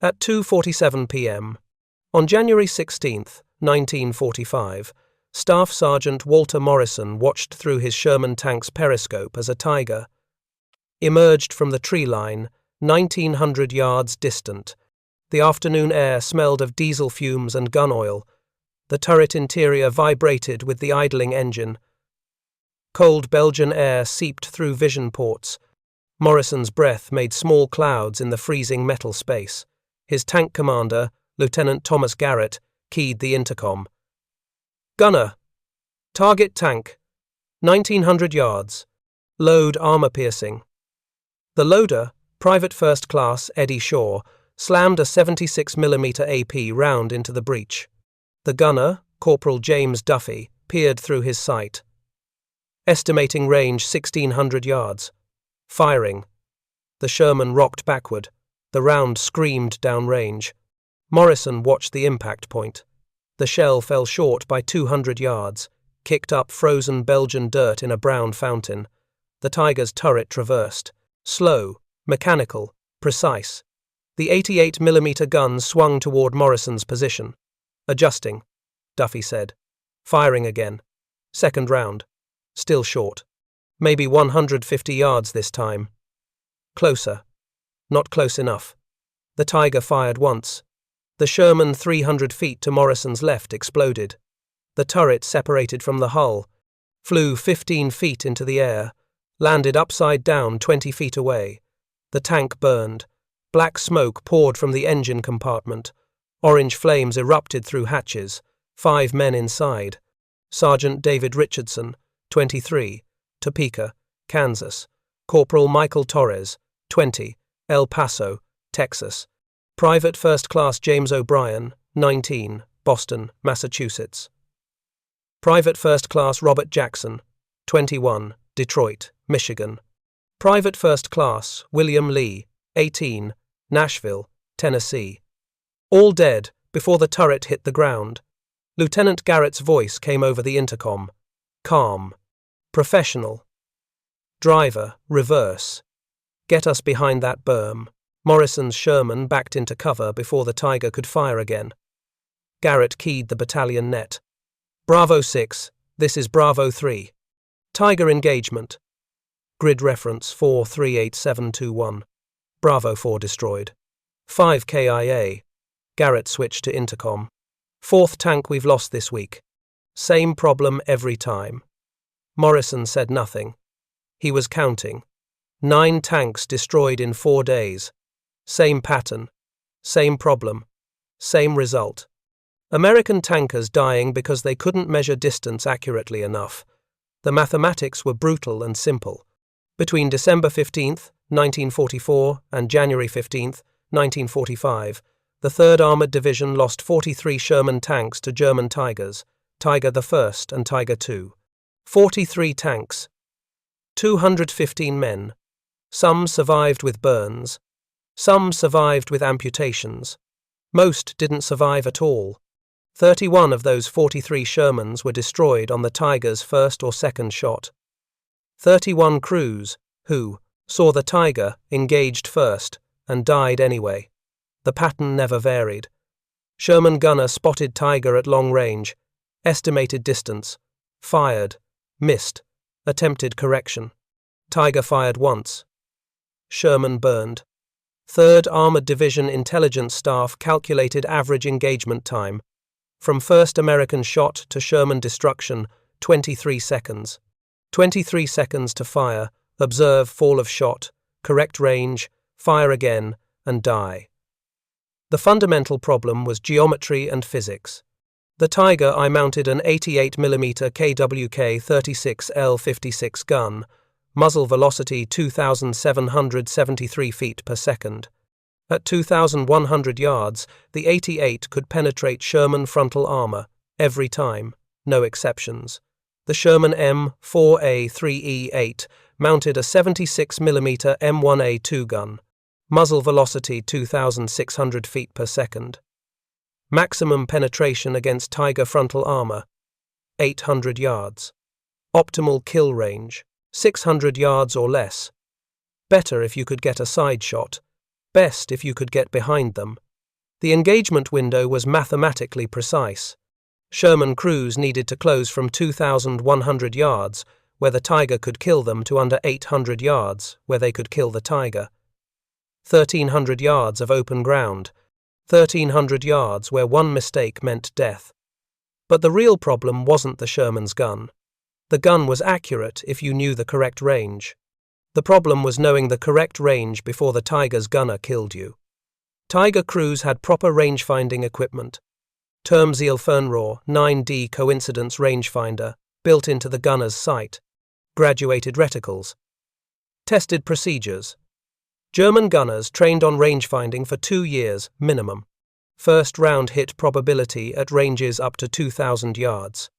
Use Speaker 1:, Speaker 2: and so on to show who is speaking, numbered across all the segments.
Speaker 1: At 2:47 p.m. on January 16, 1945, Staff Sergeant Walter Morrison watched through his Sherman tank's periscope as a Tiger emerged from the tree line 1,900 yards distant. The afternoon air smelled of diesel fumes and gun oil. The turret interior vibrated with the idling engine. Cold Belgian air seeped through vision ports. Morrison's breath made small clouds in the freezing metal space. His tank commander, Lieutenant Thomas Garrett, keyed the intercom. "Gunner! Target tank! 1,900 yards. Load armor-piercing." The loader, Private First Class Eddie Shaw, slammed a 76mm AP round into the breech. The gunner, Corporal James Duffy, peered through his sight. Estimating range 1,600 yards. Firing. The Sherman rocked backward. The round screamed downrange. Morrison watched the impact point. The shell fell short by 200 yards, kicked up frozen Belgian dirt in a brown fountain. The Tiger's turret traversed. Slow, mechanical, precise. The 88mm gun swung toward Morrison's position. "Adjusting," Duffy said. Firing again. Second round. Still short. Maybe 150 yards this time. Closer. Not close enough. The Tiger fired once. The Sherman 300 feet to Morrison's left exploded. The turret separated from the hull, flew 15 feet into the air, landed upside down 20 feet away. The tank burned. Black smoke poured from the engine compartment. Orange flames erupted through hatches. 5 men inside. Sergeant David Richardson, 23, Topeka, Kansas. Corporal Michael Torres, 20, El Paso, Texas. Private First Class James O'Brien, 19, Boston, Massachusetts. Private First Class Robert Jackson, 21, Detroit, Michigan. Private First Class William Lee, 18, Nashville, Tennessee. All dead before the turret hit the ground. Lieutenant Garrett's voice came over the intercom. Calm. Professional. "Driver, reverse. Get us behind that berm." Morrison's Sherman backed into cover before the Tiger could fire again. Garrett keyed the battalion net. "Bravo 6, this is Bravo 3. Tiger engagement. Grid reference 438721. Bravo 4 destroyed. 5 KIA. Garrett switched to intercom. "Fourth tank we've lost this week. Same problem every time." Morrison said nothing. He was counting. 9 tanks destroyed in 4 days. Same pattern. Same problem. Same result. American tankers dying because they couldn't measure distance accurately enough. The mathematics were brutal and simple. Between December 15, 1944 and January 15, 1945, the 3rd Armored Division lost 43 Sherman tanks to German Tigers, Tiger I and Tiger II. 43 tanks. 215 men. Some survived with burns. Some survived with amputations. Most didn't survive at all. 31 of those 43 Shermans were destroyed on the Tiger's first or second shot. 31 crews, who saw the Tiger engaged first and died anyway. The pattern never varied. Sherman gunner spotted Tiger at long range, estimated distance, fired, missed, attempted correction. Tiger fired once. Sherman burned. 3rd Armored Division intelligence staff calculated average engagement time. From first American shot to Sherman destruction, 23 seconds. 23 seconds to fire, observe fall of shot, correct range, fire again, and die. The fundamental problem was geometry and physics. The Tiger I mounted an 88mm KWK 36L56 gun, muzzle velocity 2,773 feet per second. At 2,100 yards, the 88 could penetrate Sherman frontal armor, every time, no exceptions. The Sherman M4A3E8 mounted a 76mm M1A2 gun, muzzle velocity 2,600 feet per second. Maximum penetration against Tiger frontal armor, 800 yards. Optimal kill range, 600 yards or less. Better if you could get a side shot. Best if you could get behind them. The engagement window was mathematically precise. Sherman crews needed to close from 2,100 yards, where the Tiger could kill them, to under 800 yards, where they could kill the Tiger. 1,300 yards of open ground, 1,300 yards where one mistake meant death. But the real problem wasn't the Sherman's gun. The gun was accurate if you knew the correct range. The problem was knowing the correct range before the Tiger's gunner killed you. Tiger crews had proper range-finding equipment. Termziel Fernrohr 9D coincidence rangefinder built into the gunner's sight. Graduated reticles. Tested procedures. German gunners trained on rangefinding for 2 years minimum. First round hit probability at ranges up to 2,000 yards.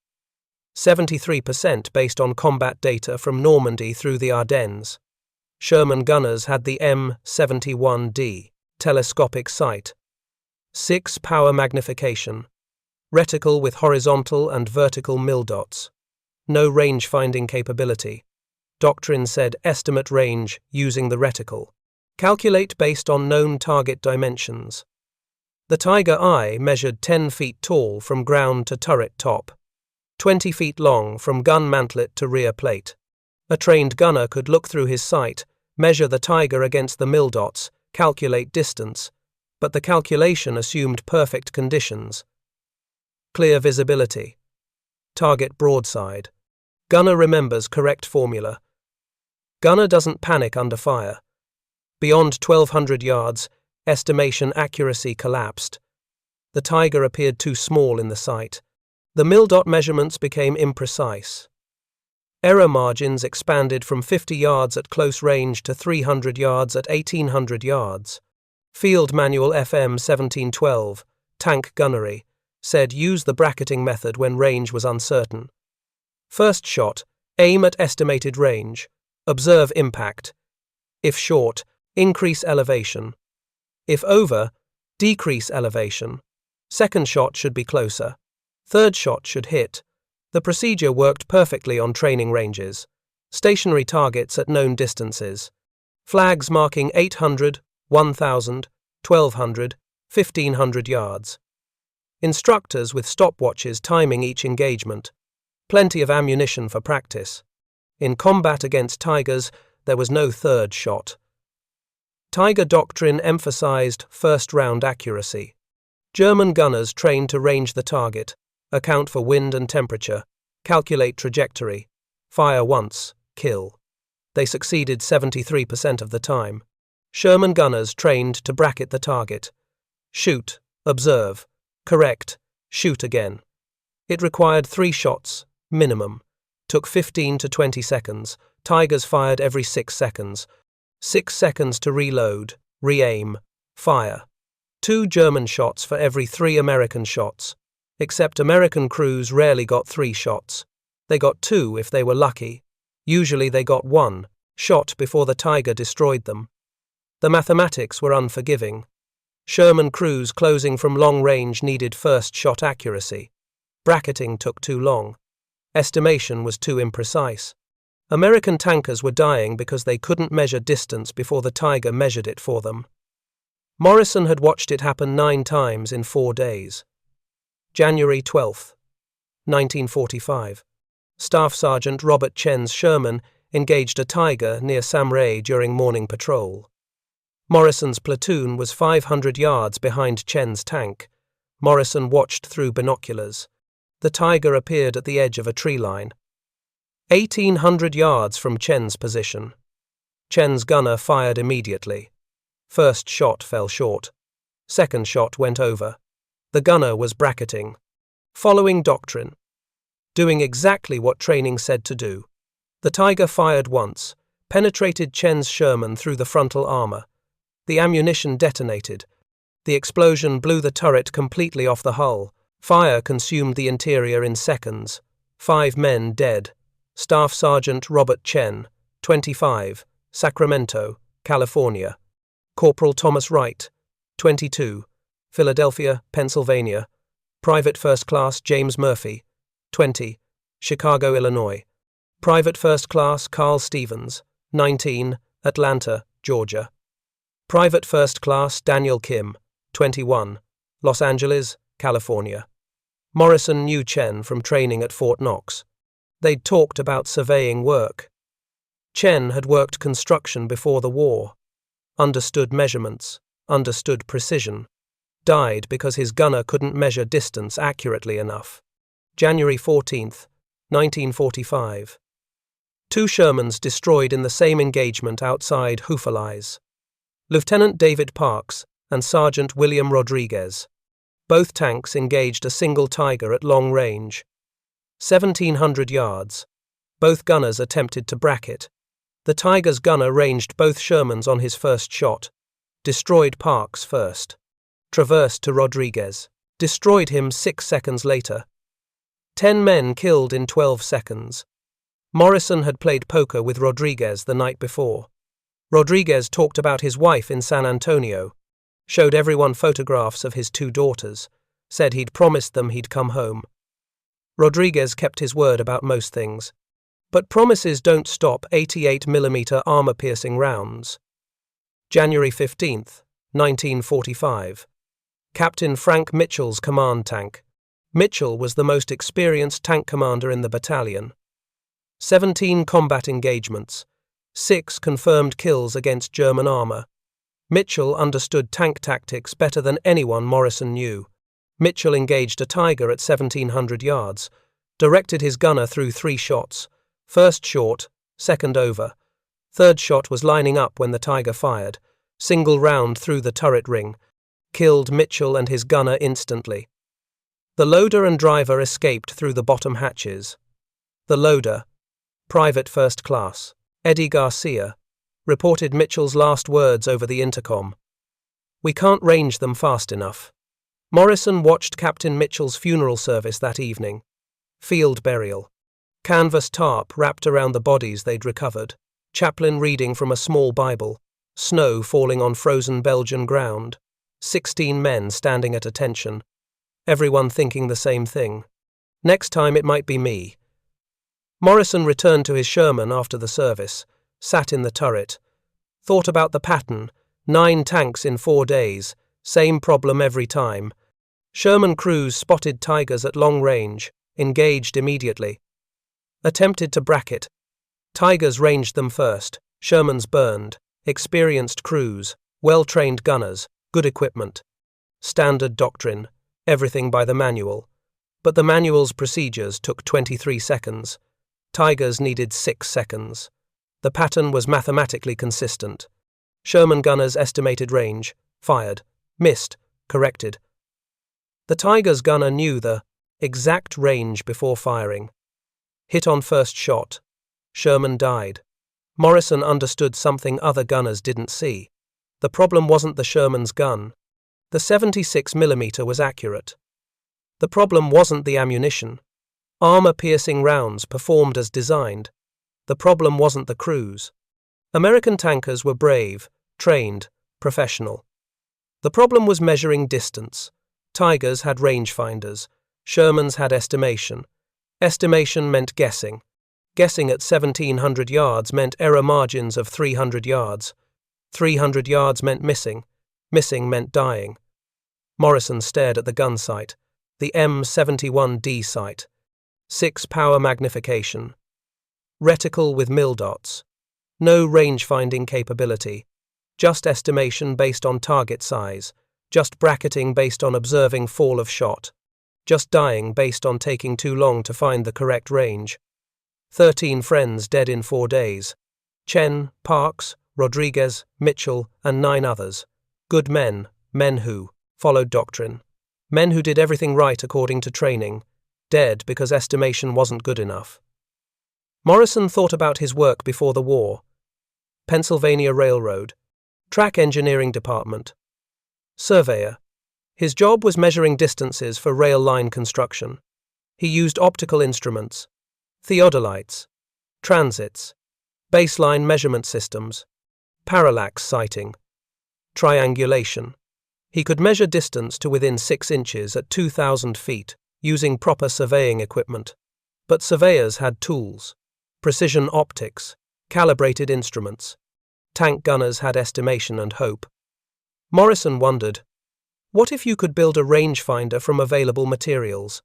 Speaker 1: 73% based on combat data from Normandy through the Ardennes. Sherman gunners had the M71D telescopic sight. 6 power magnification. Reticle with horizontal and vertical mill dots. No range-finding capability. Doctrine said estimate range using the reticle. Calculate based on known target dimensions. The Tiger Eye measured 10 feet tall from ground to turret top, 20 feet long from gun mantlet to rear plate. A trained gunner could look through his sight, measure the Tiger against the mill dots, calculate distance, but the calculation assumed perfect conditions. Clear visibility. Target broadside. Gunner remembers correct formula. Gunner doesn't panic under fire. Beyond 1,200 yards, estimation accuracy collapsed. The Tiger appeared too small in the sight. The mill dot measurements became imprecise. Error margins expanded from 50 yards at close range to 300 yards at 1,800 yards. Field Manual FM 1712, Tank Gunnery, said use the bracketing method when range was uncertain. First shot, aim at estimated range. Observe impact. If short, increase elevation. If over, decrease elevation. Second shot should be closer. Third shot should hit. The procedure worked perfectly on training ranges. Stationary targets at known distances. Flags marking 800, 1,000, 1,200, 1,500 yards. Instructors with stopwatches timing each engagement. Plenty of ammunition for practice. In combat against Tigers, there was no third shot. Tiger doctrine emphasized first-round accuracy. German gunners trained to range the target, account for wind and temperature, calculate trajectory, fire once, kill. They succeeded 73% of the time. Sherman gunners trained to bracket the target. Shoot, observe, correct, shoot again. It required 3 shots, minimum. Took 15 to 20 seconds. Tigers fired every 6 seconds. 6 seconds to reload, re-aim, fire. 2 German shots for every 3 American shots. Except American crews rarely got 3 shots. They got 2 if they were lucky. Usually they got 1 shot before the Tiger destroyed them. The mathematics were unforgiving. Sherman crews closing from long range needed first shot accuracy. Bracketing took too long. Estimation was too imprecise. American tankers were dying because they couldn't measure distance before the Tiger measured it for them. Morrison had watched it happen 9 times in 4 days. January 12, 1945. Staff Sergeant Robert Chen's Sherman engaged a Tiger near Samray during morning patrol. Morrison's platoon was 500 yards behind Chen's tank. Morrison watched through binoculars. The Tiger appeared at the edge of a tree line. 1,800 yards from Chen's position. Chen's gunner fired immediately. First shot fell short. Second shot went over. The gunner was bracketing. Following doctrine. Doing exactly what training said to do. The Tiger fired once, penetrated Chen's Sherman through the frontal armor. The ammunition detonated. The explosion blew the turret completely off the hull. Fire consumed the interior in seconds. 5 men dead. Staff Sergeant Robert Chen, 25, Sacramento, California. Corporal Thomas Wright, 22, Philadelphia, Pennsylvania. Private First Class James Murphy, 20, Chicago, Illinois. Private First Class Carl Stevens, 19, Atlanta, Georgia. Private First Class Daniel Kim, 21, Los Angeles, California. Morrison knew Chen from training at Fort Knox. They'd talked about surveying work. Chen had worked construction before the war. Understood measurements, understood precision. Died because his gunner couldn't measure distance accurately enough. January 14th, 1945. 2 Shermans destroyed in the same engagement outside Hufalais. Lieutenant David Parks and Sergeant William Rodriguez. Both tanks engaged a single Tiger at long range. 1,700 yards. Both gunners attempted to bracket. The Tiger's gunner ranged both Shermans on his first shot. Destroyed Parks first. Traversed to Rodriguez. Destroyed him 6 seconds later. 10 men killed in 12 seconds. Morrison had played poker with Rodriguez the night before. Rodriguez talked about his wife in San Antonio, showed everyone photographs of his 2 daughters, said he'd promised them he'd come home. Rodriguez kept his word about most things, but promises don't stop 88mm armor-piercing rounds. January 15th, 1945. Captain Frank Mitchell's command tank. Mitchell was the most experienced tank commander in the battalion. 17 combat engagements, 6 confirmed kills against German armor. Mitchell understood tank tactics better than anyone Morrison knew. Mitchell engaged a Tiger at 1,700 yards, directed his gunner through 3 shots. First short, second over. Third shot was lining up when the Tiger fired. Single round through the turret ring. Killed Mitchell and his gunner instantly. The loader and driver escaped through the bottom hatches. The loader, Private First Class, Eddie Garcia, reported Mitchell's last words over the intercom. "We can't range them fast enough." Morrison watched Captain Mitchell's funeral service that evening. Field burial. Canvas tarp wrapped around the bodies they'd recovered. Chaplain reading from a small Bible. Snow falling on frozen Belgian ground. 16 men standing at attention. Everyone thinking the same thing. Next time it might be me. Morrison returned to his Sherman after the service, sat in the turret. Thought about the pattern. 9 tanks in 4 days. Same problem every time. Sherman crews spotted Tigers at long range, engaged immediately. Attempted to bracket. Tigers ranged them first. Shermans burned. Experienced crews, well-trained gunners, good equipment. Standard doctrine, everything by the manual. But the manual's procedures took 23 seconds. Tigers needed 6 seconds. The pattern was mathematically consistent. Sherman gunners estimated range, fired, missed, corrected. The Tiger's gunner knew the exact range before firing. Hit on first shot. Sherman died. Morrison understood something other gunners didn't see. The problem wasn't the Sherman's gun. The 76mm was accurate. The problem wasn't the ammunition. Armor-piercing rounds performed as designed. The problem wasn't the crews. American tankers were brave, trained, professional. The problem was measuring distance. Tigers had rangefinders. Shermans had estimation. Estimation meant guessing. Guessing at 1,700 yards meant error margins of 300 yards. 300 yards meant missing. Missing meant dying. Morrison stared at the gun sight, the M71D sight. 6 power magnification. Reticle with mil dots. No range-finding capability. Just estimation based on target size. Just bracketing based on observing fall of shot. Just dying based on taking too long to find the correct range. 13 friends dead in 4 days. Chen, Parks, Rodriguez, Mitchell, and 9 others. Good men, men who followed doctrine. Men who did everything right according to training. Dead because estimation wasn't good enough. Morrison thought about his work before the war. Pennsylvania Railroad. Track Engineering Department. Surveyor. His job was measuring distances for rail line construction. He used optical instruments. Theodolites, transits, baseline measurement systems, parallax sighting, triangulation. He could measure distance to within 6 inches at 2,000 feet using proper surveying equipment. But surveyors had tools, precision optics, calibrated instruments. Tank gunners had estimation and hope. Morrison wondered, What if you could build a rangefinder from available materials?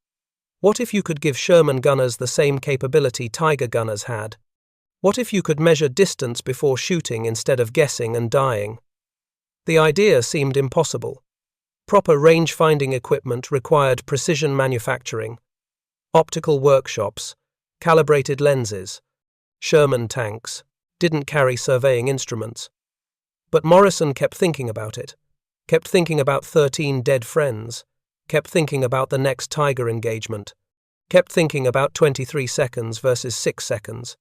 Speaker 1: What if you could give Sherman gunners the same capability Tiger gunners had? What if you could measure distance before shooting instead of guessing and dying? The idea seemed impossible. Proper range-finding equipment required precision manufacturing, optical workshops, calibrated lenses. Sherman tanks didn't carry surveying instruments. But Morrison kept thinking about it, kept thinking about 13 dead friends, kept thinking about the next Tiger engagement, kept thinking about 23 seconds versus 6 seconds,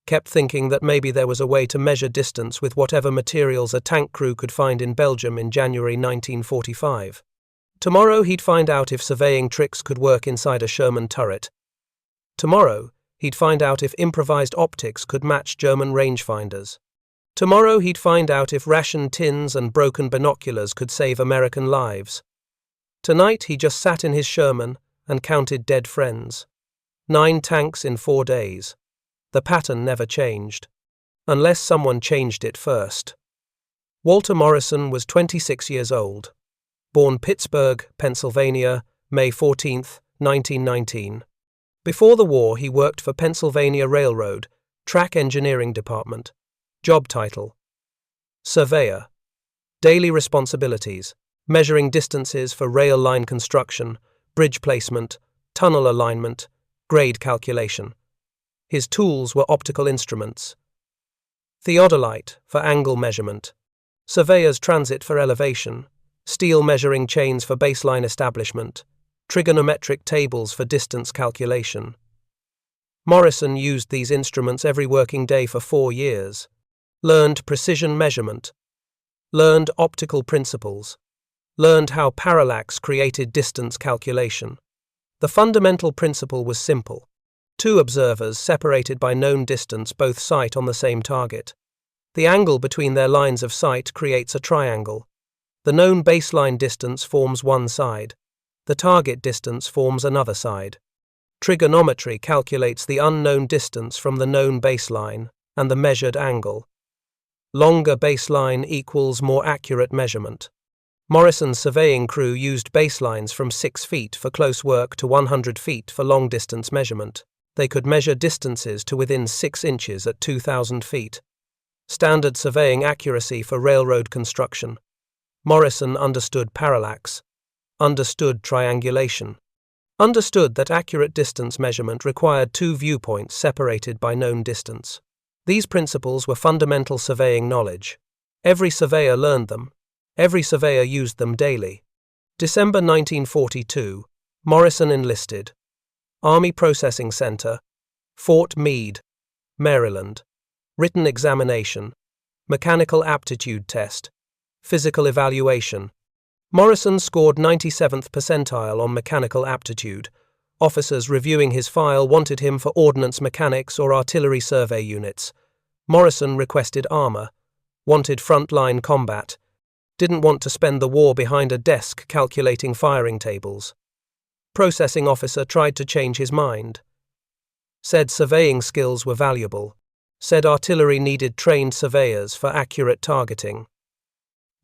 Speaker 1: kept thinking that maybe there was a way to measure distance with whatever materials a tank crew could find in Belgium in January 1945. Tomorrow he'd find out if surveying tricks could work inside a Sherman turret. Tomorrow he'd find out if improvised optics could match German rangefinders. Tomorrow he'd find out if ration tins and broken binoculars could save American lives. Tonight he just sat in his Sherman and counted dead friends. 9 tanks in 4 days. The pattern never changed, unless someone changed it first. Walter Morrison was 26 years old. Born Pittsburgh, Pennsylvania, May 14, 1919. Before the war, he worked for Pennsylvania Railroad, Track Engineering Department. Job title: Surveyor. Daily responsibilities: measuring distances for rail line construction, bridge placement, tunnel alignment, grade calculation. His tools were optical instruments. Theodolite for angle measurement. Surveyor's transit for elevation. Steel measuring chains for baseline establishment. Trigonometric tables for distance calculation. Morrison used these instruments every working day for 4 years. Learned precision measurement. Learned optical principles. Learned how parallax created distance calculation. The fundamental principle was simple. 2 observers separated by known distance both sight on the same target. The angle between their lines of sight creates a triangle. The known baseline distance forms one side. The target distance forms another side. Trigonometry calculates the unknown distance from the known baseline and the measured angle. Longer baseline equals more accurate measurement. Morrison's surveying crew used baselines from 6 feet for close work to 100 feet for long-distance measurement. They could measure distances to within 6 inches at 2,000 feet. Standard surveying accuracy for railroad construction. Morrison understood parallax, understood triangulation, understood that accurate distance measurement required 2 viewpoints separated by known distance. These principles were fundamental surveying knowledge. Every surveyor learned them. Every surveyor used them daily. December 1942, Morrison enlisted. Army Processing Center, Fort Meade, Maryland. Written examination, mechanical aptitude test, physical evaluation. Morrison scored 97th percentile on mechanical aptitude. Officers reviewing his file wanted him for ordnance mechanics or artillery survey units. Morrison requested armor, wanted frontline combat, didn't want to spend the war behind a desk calculating firing tables. Processing officer tried to change his mind. Said surveying skills were valuable. Said artillery needed trained surveyors for accurate targeting.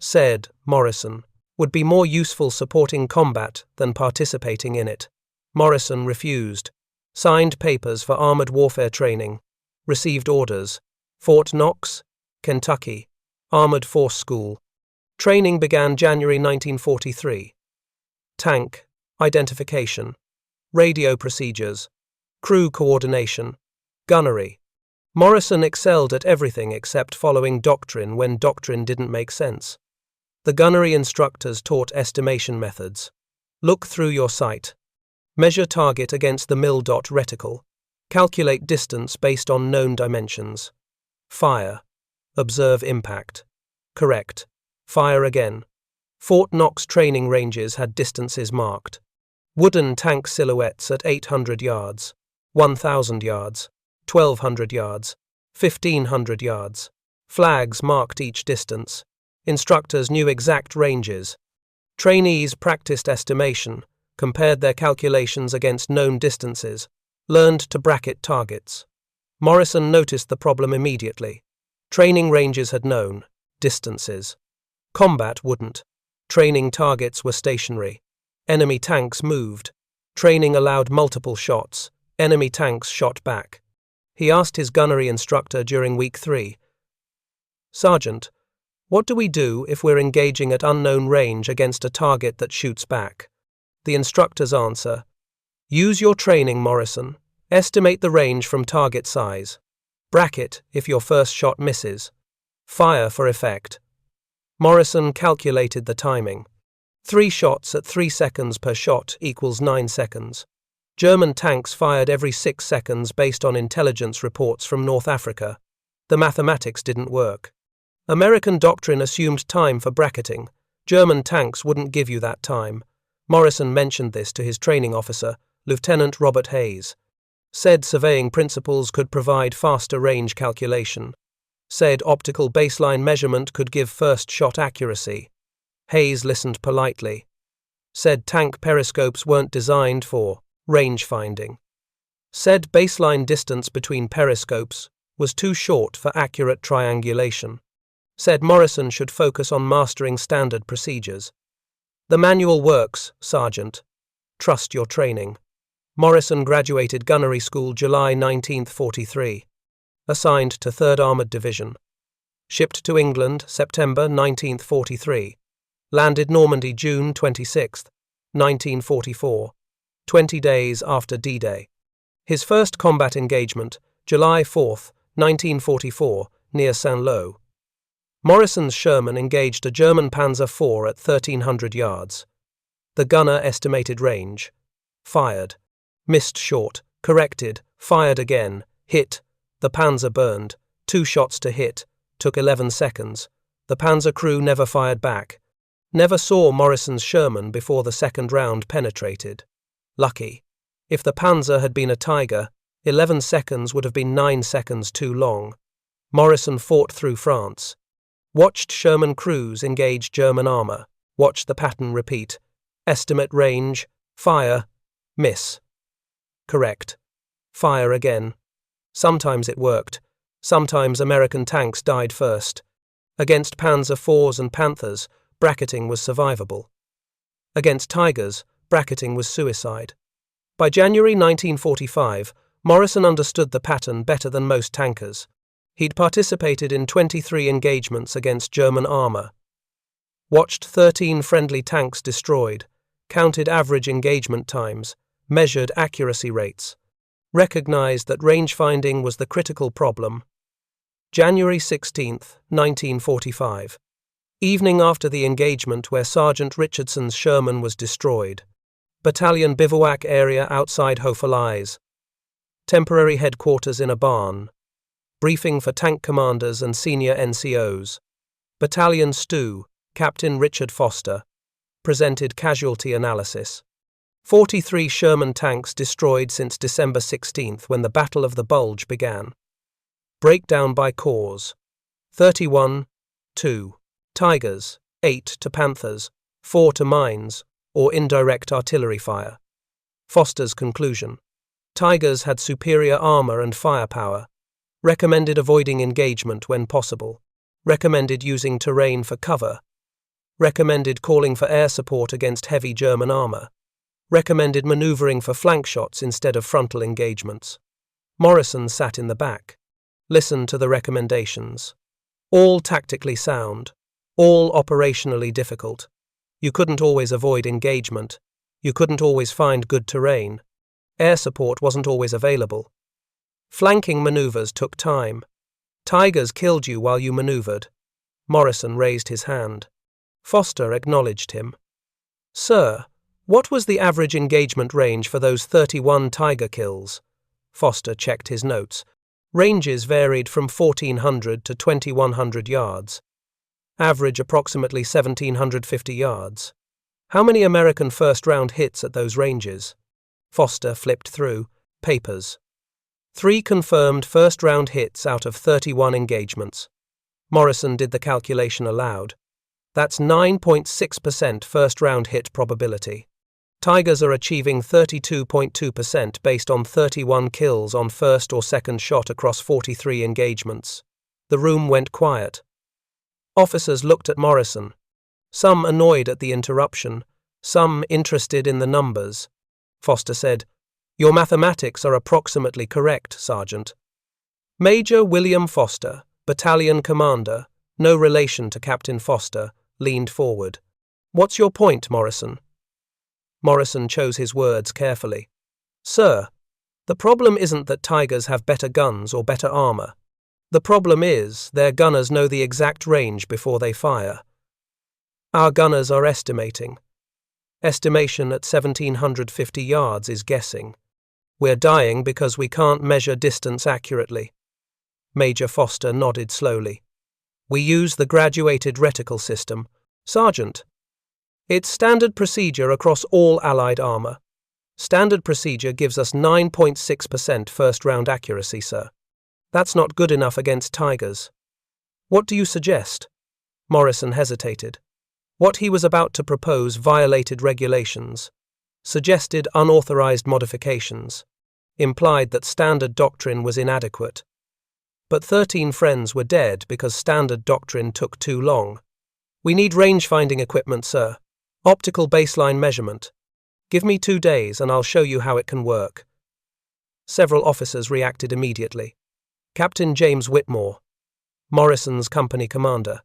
Speaker 1: Said, Morrison, would be more useful supporting combat than participating in it. Morrison refused. Signed papers for armored warfare training. Received orders. Fort Knox, Kentucky. Armored Force School. Training began January 1943. Tank. Identification, radio procedures, crew coordination, gunnery. Morrison excelled at everything except following doctrine when doctrine didn't make sense. The gunnery instructors taught estimation methods. Look through your sight. Measure target against the mil-dot reticle. Calculate distance based on known dimensions. Fire. Observe impact. Correct. Fire again. Fort Knox training ranges had distances marked. Wooden tank silhouettes at 800 yards, 1,000 yards, 1,200 yards, 1,500 yards. Flags marked each distance. Instructors knew exact ranges. Trainees practiced estimation, compared their calculations against known distances, learned to bracket targets. Morrison noticed the problem immediately. Training ranges had known distances. Combat wouldn't. Training targets were stationary. Enemy tanks moved. Training allowed multiple shots. Enemy tanks shot back. He asked his gunnery instructor during week 3, "Sergeant, what do we do if we're engaging at unknown range against a target that shoots back?" The instructor's answer: "Use your training, Morrison. Estimate the range from target size. Bracket if your first shot misses. Fire for effect." Morrison calculated the timing. 3 shots at 3 seconds per shot equals 9 seconds. German tanks fired every 6 seconds based on intelligence reports from North Africa. The mathematics didn't work. American doctrine assumed time for bracketing. German tanks wouldn't give you that time. Morrison mentioned this to his training officer, Lieutenant Robert Hayes. Said surveying principles could provide faster range calculation. Said optical baseline measurement could give first shot accuracy. Hayes listened politely. Said tank periscopes weren't designed for range finding. Said baseline distance between periscopes was too short for accurate triangulation. Said Morrison should focus on mastering standard procedures. "The manual works, Sergeant. Trust your training." Morrison graduated gunnery school July 1943. Assigned to 3rd Armoured Division. Shipped to England September 1943. Landed Normandy June 26, 1944. 20 days after D-Day. His first combat engagement, July 4, 1944, near Saint-Lô. Morrison's Sherman engaged a German Panzer IV at 1,300 yards. The gunner estimated range. Fired. Missed short. Corrected. Fired again. Hit. The Panzer burned. 2 shots to hit. Took 11 seconds. The Panzer crew never fired back. Never saw Morrison's Sherman before the second round penetrated. Lucky. If the Panzer had been a Tiger, 11 seconds would have been 9 seconds too long. Morrison fought through France. Watched Sherman crews engage German armor. Watched the pattern repeat. Estimate range. Fire. Miss. Correct. Fire again. Sometimes it worked. Sometimes American tanks died first. Against Panzer IVs and Panthers, bracketing was survivable. Against Tigers, bracketing was suicide. By January 1945, Morrison understood the pattern better than most tankers. He'd participated in 23 engagements against German armor. Watched 13 friendly tanks destroyed, counted average engagement times, measured accuracy rates, recognized that range finding was the critical problem. January 16, 1945. Evening after the engagement where Sergeant Richardson's Sherman was destroyed. Battalion bivouac area outside Hofelize. Temporary headquarters in a barn. Briefing for tank commanders and senior NCOs. Battalion stew, Captain Richard Foster. Presented casualty analysis. 43 Sherman tanks destroyed since December 16 when the Battle of the Bulge began. Breakdown by cause. 31, 2. Tigers, 8 to Panthers, 4 to mines, or indirect artillery fire. Foster's conclusion. Tigers had superior armor and firepower. Recommended avoiding engagement when possible. Recommended using terrain for cover. Recommended calling for air support against heavy German armor. Recommended maneuvering for flank shots instead of frontal engagements. Morrison sat in the back. Listened to the recommendations. All tactically sound. All operationally difficult. You couldn't always avoid engagement. You couldn't always find good terrain. Air support wasn't always available. Flanking maneuvers took time. Tigers killed you while you maneuvered. Morrison raised his hand. Foster acknowledged him. "Sir, what was the average engagement range for those 31 Tiger kills?" Foster checked his notes. Ranges varied from 1,400 to 2,100 yards. Average approximately 1,750 yards. How many American first-round hits at those ranges? Foster flipped through papers. 3 confirmed first-round hits out of 31 engagements. Morrison did the calculation aloud. That's 9.6% first-round hit probability. Tigers are achieving 32.2% based on 31 kills on first or second shot across 43 engagements. The room went quiet. Officers looked at Morrison. some annoyed at the interruption, some interested in the numbers. Foster said, "Your mathematics are approximately correct, Sergeant." Major William Foster, battalion commander, no relation to Captain Foster, leaned forward. "What's your point, Morrison?" Morrison chose his words carefully. "Sir, the problem isn't that Tigers have better guns or better armor. The problem is their gunners know the exact range before they fire. Our gunners are estimating. Estimation at 1,750 yards is guessing. We're dying because we can't measure distance accurately." Major Foster nodded slowly. "We use the graduated reticle system, Sergeant. It's standard procedure across all Allied armor. Standard procedure gives us 9.6% first-round accuracy, sir. That's not good enough against Tigers." "What do you suggest?" Morrison hesitated. What he was about to propose violated regulations, suggested unauthorized modifications, implied that standard doctrine was inadequate. But 13 friends were dead because standard doctrine took too long. "We need range-finding equipment, sir. Optical baseline measurement. Give me 2 days and I'll show you how it can work." Several officers reacted immediately. Captain James Whitmore, Morrison's company commander.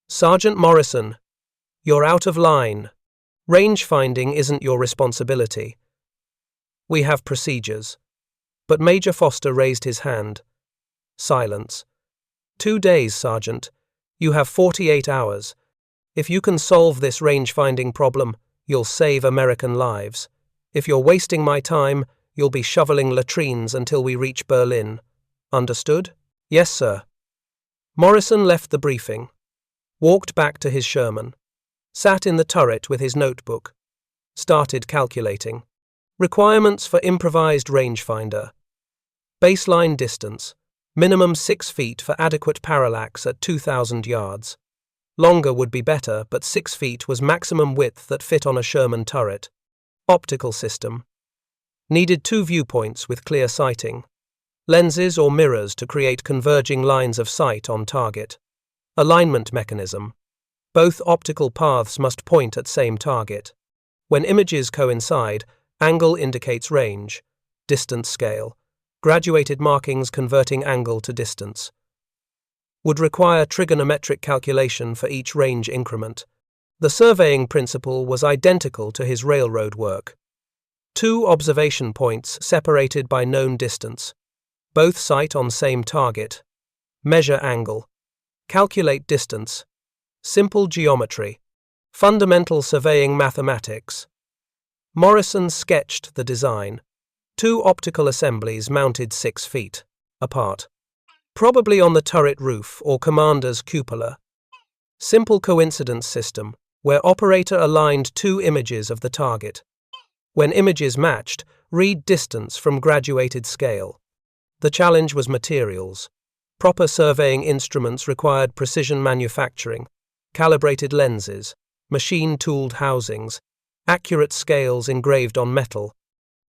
Speaker 1: "Sergeant Morrison, you're out of line. Range-finding isn't your responsibility. We have procedures." But Major Foster raised his hand. Silence. 2 days, Sergeant. You have 48 hours. If you can solve this range-finding problem, you'll save American lives. If you're wasting my time, you'll be shoveling latrines until we reach Berlin. Understood?" "Yes, sir." Morrison left the briefing, walked back to his Sherman, sat in the turret with his notebook, started calculating. Requirements for improvised rangefinder. Baseline distance. Minimum 6 feet for adequate parallax at 2,000 yards. Longer would be better, but 6 feet was maximum width that fit on a Sherman turret. Optical system. Needed 2 viewpoints with clear sighting. Lenses or mirrors to create converging lines of sight on target. Alignment mechanism. Both optical paths must point at same target. When images coincide, angle indicates range. Distance scale. Graduated markings converting angle to distance. Would require trigonometric calculation for each range increment. The surveying principle was identical to his railroad work. 2 observation points separated by known distance. Both sight on same target. Measure angle. Calculate distance. Simple geometry. Fundamental surveying mathematics. Morrison sketched the design. 2 optical assemblies mounted 6 feet apart. Probably on the turret roof or commander's cupola. Simple coincidence system, where operator aligned 2 images of the target. When images matched, read distance from graduated scale. The challenge was materials. Proper surveying instruments required precision manufacturing, calibrated lenses, machine-tooled housings, accurate scales engraved on metal.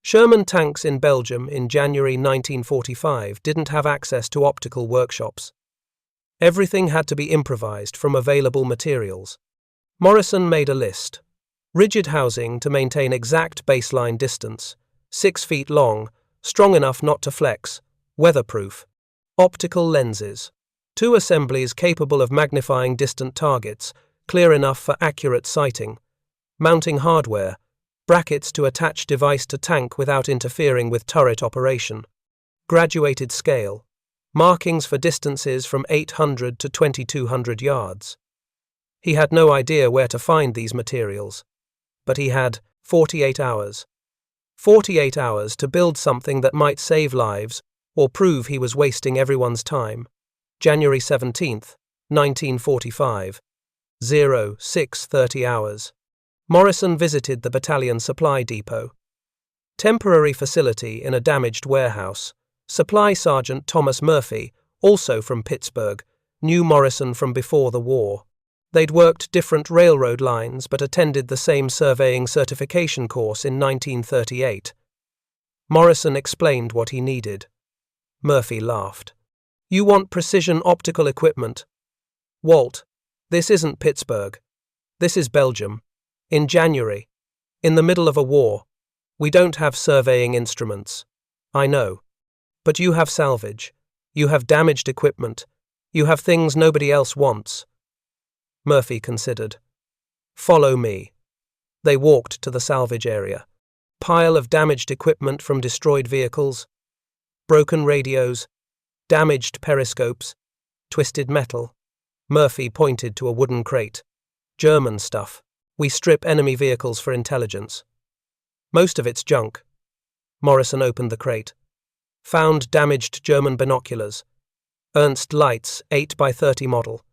Speaker 1: Sherman tanks in Belgium in January 1945 didn't have access to optical workshops. Everything had to be improvised from available materials. Morrison made a list. Rigid housing to maintain exact baseline distance, 6 feet long, strong enough not to flex, weatherproof. Optical lenses. 2 assemblies capable of magnifying distant targets, clear enough for accurate sighting. Mounting hardware. Brackets to attach device to tank without interfering with turret operation. Graduated scale. Markings for distances from 800 to 2,200 yards. He had no idea where to find these materials. But he had 48 hours. 48 hours to build something that might save lives or prove he was wasting everyone's time. January 17th, 1945. 06:30 hours. Morrison visited the battalion supply depot. Temporary facility in a damaged warehouse. Supply Sergeant Thomas Murphy, also from Pittsburgh, knew Morrison from before the war. They'd worked different railroad lines but attended the same surveying certification course in 1938. Morrison explained what he needed. Murphy laughed. "You want precision optical equipment? Walt, this isn't Pittsburgh. This is Belgium. In January. In the middle of a war. We don't have surveying instruments. I know. But you have salvage. You have damaged equipment. You have things nobody else wants. Murphy considered. Follow me. They walked to the salvage area. Pile of damaged equipment from destroyed vehicles. Broken radios. Damaged periscopes. Twisted metal. Murphy pointed to a wooden crate. German stuff. We strip enemy vehicles for intelligence. Most of it's junk. Morrison opened the crate. Found damaged German binoculars. Ernst lights, 8x30 model.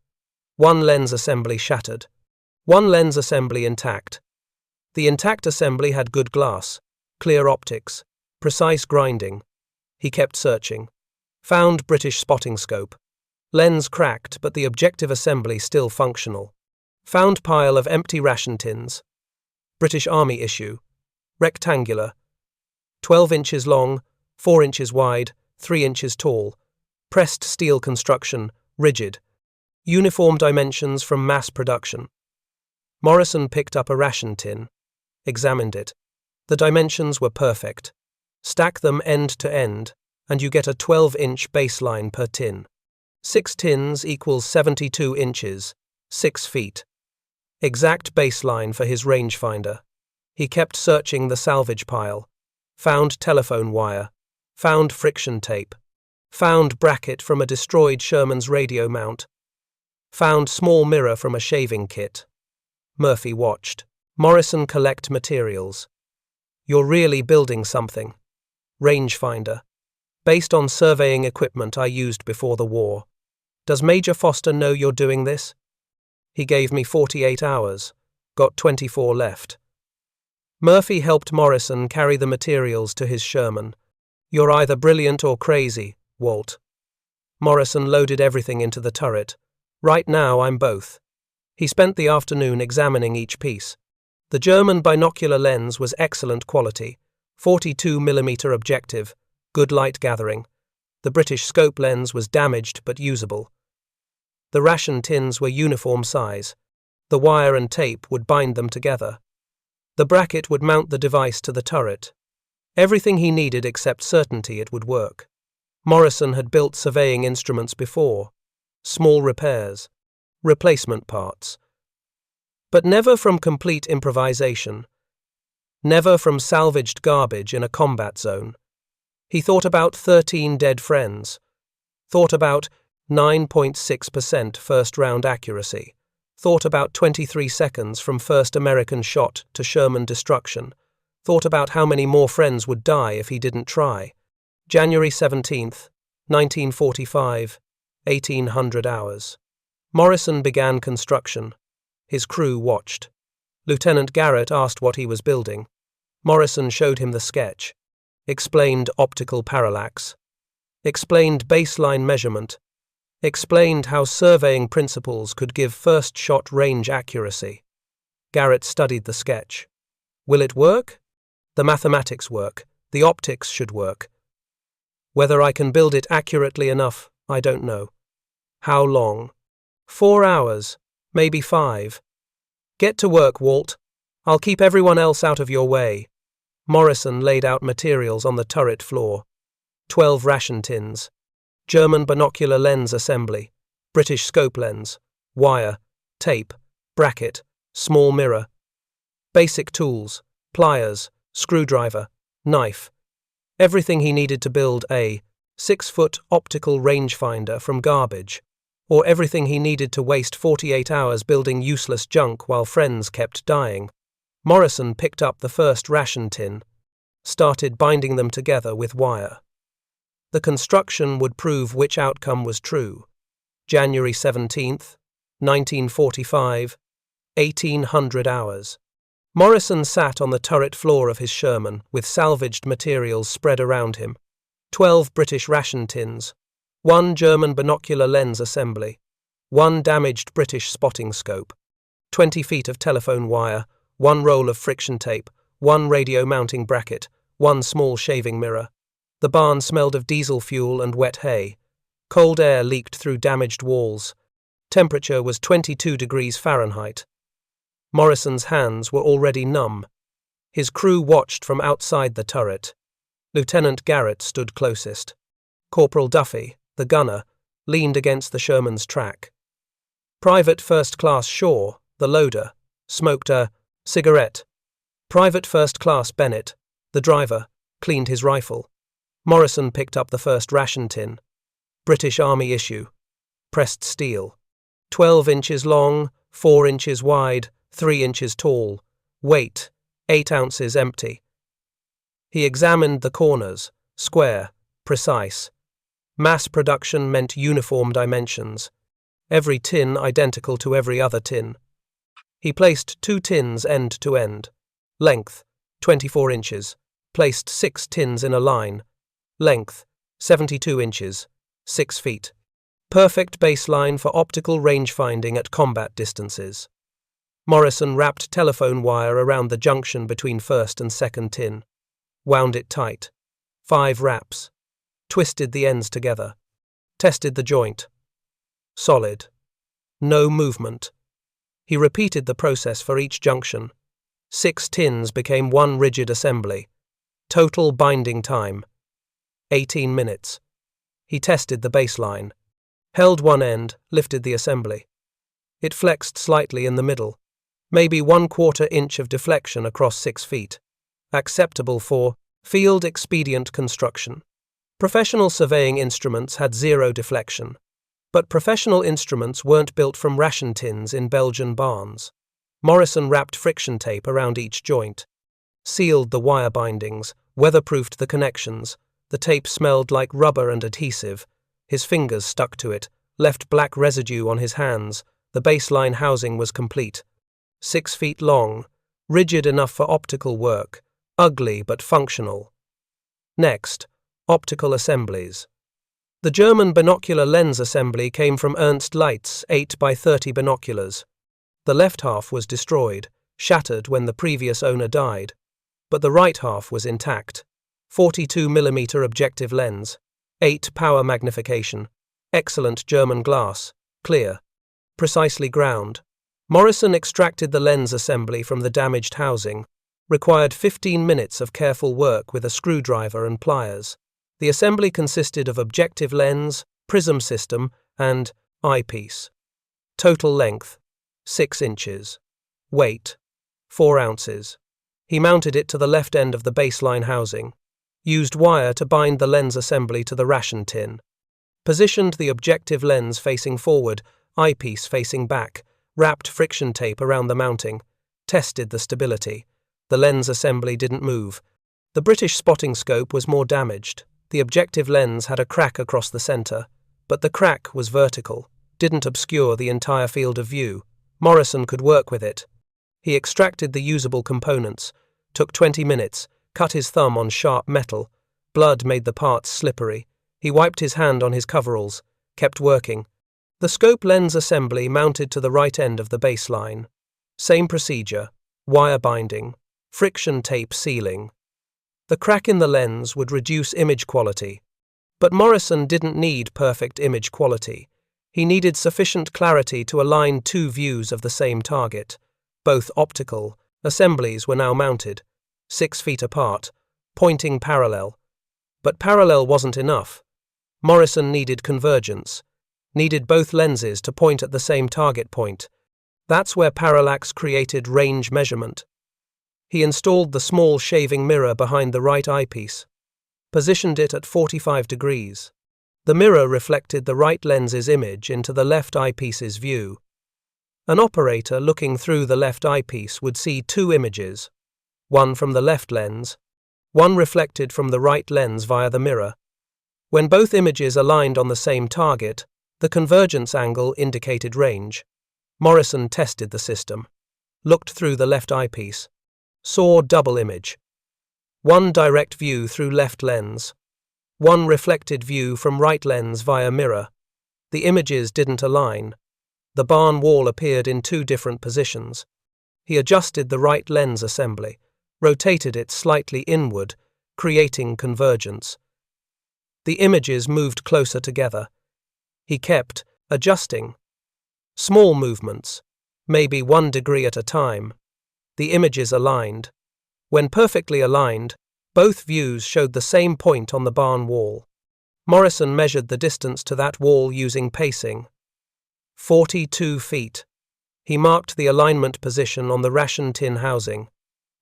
Speaker 1: One lens assembly shattered. One lens assembly intact. The intact assembly had good glass, clear optics, precise grinding. He kept searching. Found British spotting scope. Lens cracked, but the objective assembly still functional. Found pile of empty ration tins. British Army issue. Rectangular. 12 inches long, 4 inches wide, 3 inches tall. Pressed steel construction, rigid. Uniform dimensions from mass production. Morrison picked up a ration tin. Examined it. The dimensions were perfect. Stack them end to end, and you get a 12-inch baseline per tin. 6 tins equals 72 inches, 6 feet. Exact baseline for his rangefinder. He kept searching the salvage pile. Found telephone wire. Found friction tape. Found bracket from a destroyed Sherman's radio mount. Found small mirror from a shaving kit. Murphy watched. Morrison collect materials. You're really building something. Rangefinder. Based on surveying equipment I used before the war. Does Major Foster know you're doing this? He gave me 48 hours. Got 24 left. Murphy helped Morrison carry the materials to his Sherman. You're either brilliant or crazy, Walt. Morrison loaded everything into the turret. Right now I'm both. He spent the afternoon examining each piece. The German binocular lens was excellent quality, 42mm objective, good light gathering. The British scope lens was damaged but usable. The ration tins were uniform size. The wire and tape would bind them together. The bracket would mount the device to the turret. Everything he needed except certainty it would work. Morrison had built surveying instruments before. Small repairs. Replacement parts. But never from complete improvisation. Never from salvaged garbage in a combat zone. He thought about 13 dead friends. Thought about 9.6% first-round accuracy. Thought about 23 seconds from first American shot to Sherman destruction. Thought about how many more friends would die if he didn't try. January 17th, 1945, 1800 hours. Morrison began construction. His crew watched. Lieutenant Garrett asked what he was building. Morrison showed him the sketch. Explained optical parallax. Explained baseline measurement. Explained how surveying principles could give first-shot range accuracy. Garrett studied the sketch. Will it work? The mathematics work. The optics should work. Whether I can build it accurately enough, I don't know. How long? 4 hours, maybe 5. Get to work, Walt. I'll keep everyone else out of your way. Morrison laid out materials on the turret floor. 12 ration tins. German binocular lens assembly. British scope lens. Wire. Tape. Bracket. Small mirror. Basic tools. Pliers. Screwdriver. Knife. Everything he needed to build a 6-foot optical rangefinder from garbage. Or everything he needed to waste 48 hours building useless junk while friends kept dying. Morrison picked up the first ration tin. Started binding them together with wire. The construction would prove which outcome was true. January 17th, 1945, 1800 hours. Morrison sat on the turret floor of his Sherman with salvaged materials spread around him. 12 British ration tins. 1 German binocular lens assembly. 1 damaged British spotting scope. 20 feet of telephone wire. 1 roll of friction tape. 1 radio mounting bracket. 1 small shaving mirror. The barn smelled of diesel fuel and wet hay. Cold air leaked through damaged walls. Temperature was 22 degrees Fahrenheit. Morrison's hands were already numb. His crew watched from outside the turret. Lieutenant Garrett stood closest. Corporal Duffy, the gunner, leaned against the Sherman's track. Private First Class Shaw, the loader, smoked a cigarette. Private First Class Bennett, the driver, cleaned his rifle. Morrison picked up the first ration tin. British Army issue. Pressed steel. 12 inches long, 4 inches wide, 3 inches tall. Weight, 8 ounces empty. He examined the corners, square, precise. Mass production meant uniform dimensions. Every tin identical to every other tin. He placed 2 tins end to end. Length, 24 inches. Placed 6 tins in a line. Length, 72 inches. 6 feet. Perfect baseline for optical range finding at combat distances. Morrison wrapped telephone wire around the junction between first and second tin. Wound it tight. 5 wraps. Twisted the ends together. Tested the joint. Solid. No movement. He repeated the process for each junction. 6 tins became 1 rigid assembly. Total binding time, 18 minutes. He tested the baseline. Held one end, lifted the assembly. It flexed slightly in the middle. Maybe 1/4 inch of deflection across 6 feet. Acceptable for field expedient construction. Professional surveying instruments had 0 deflection. But professional instruments weren't built from ration tins in Belgian barns. Morrison wrapped friction tape around each joint. Sealed the wire bindings, weatherproofed the connections. The tape smelled like rubber and adhesive. His fingers stuck to it, left black residue on his hands. The baseline housing was complete. 6 feet long, rigid enough for optical work, ugly but functional. Next, optical assemblies. The German binocular lens assembly came from Ernst Leit's 8x30 binoculars. The left half was destroyed, shattered when the previous owner died, but the right half was intact. 42mm objective lens, 8 power magnification, excellent German glass, clear, precisely ground. Morrison extracted the lens assembly from the damaged housing, required 15 minutes of careful work with a screwdriver and pliers. The assembly consisted of objective lens, prism system, and eyepiece. Total length, 6 inches. Weight, 4 ounces. He mounted it to the left end of the baseline housing. Used wire to bind the lens assembly to the ration tin. Positioned the objective lens facing forward, eyepiece facing back. Wrapped friction tape around the mounting. Tested the stability. The lens assembly didn't move. The British spotting scope was more damaged. The objective lens had a crack across the center, but the crack was vertical, didn't obscure the entire field of view. Morrison could work with it. He extracted the usable components, took 20 minutes, cut his thumb on sharp metal. Blood made the parts slippery. He wiped his hand on his coveralls, kept working. The scope lens assembly mounted to the right end of the baseline. Same procedure, wire binding, friction tape sealing. The crack in the lens would reduce image quality. But Morrison didn't need perfect image quality. He needed sufficient clarity to align 2 views of the same target. Both optical assemblies were now mounted, 6 feet apart, pointing parallel. But parallel wasn't enough. Morrison needed convergence, needed both lenses to point at the same target point. That's where parallax created range measurement. He installed the small shaving mirror behind the right eyepiece, positioned it at 45 degrees. The mirror reflected the right lens's image into the left eyepiece's view. An operator looking through the left eyepiece would see 2 images, one from the left lens, one reflected from the right lens via the mirror. When both images aligned on the same target, the convergence angle indicated range. Morrison tested the system, looked through the left eyepiece, saw double image. One direct view through left lens, one reflected view from right lens via mirror. The images didn't align. The barn wall appeared in 2 different positions. He adjusted the right lens assembly, rotated it slightly inward, creating convergence. The images moved closer together. He kept adjusting. Small movements, maybe 1 degree at a time. The images aligned. When perfectly aligned, both views showed the same point on the barn wall. Morrison measured the distance to that wall using pacing. 42 feet. He marked the alignment position on the ration tin housing.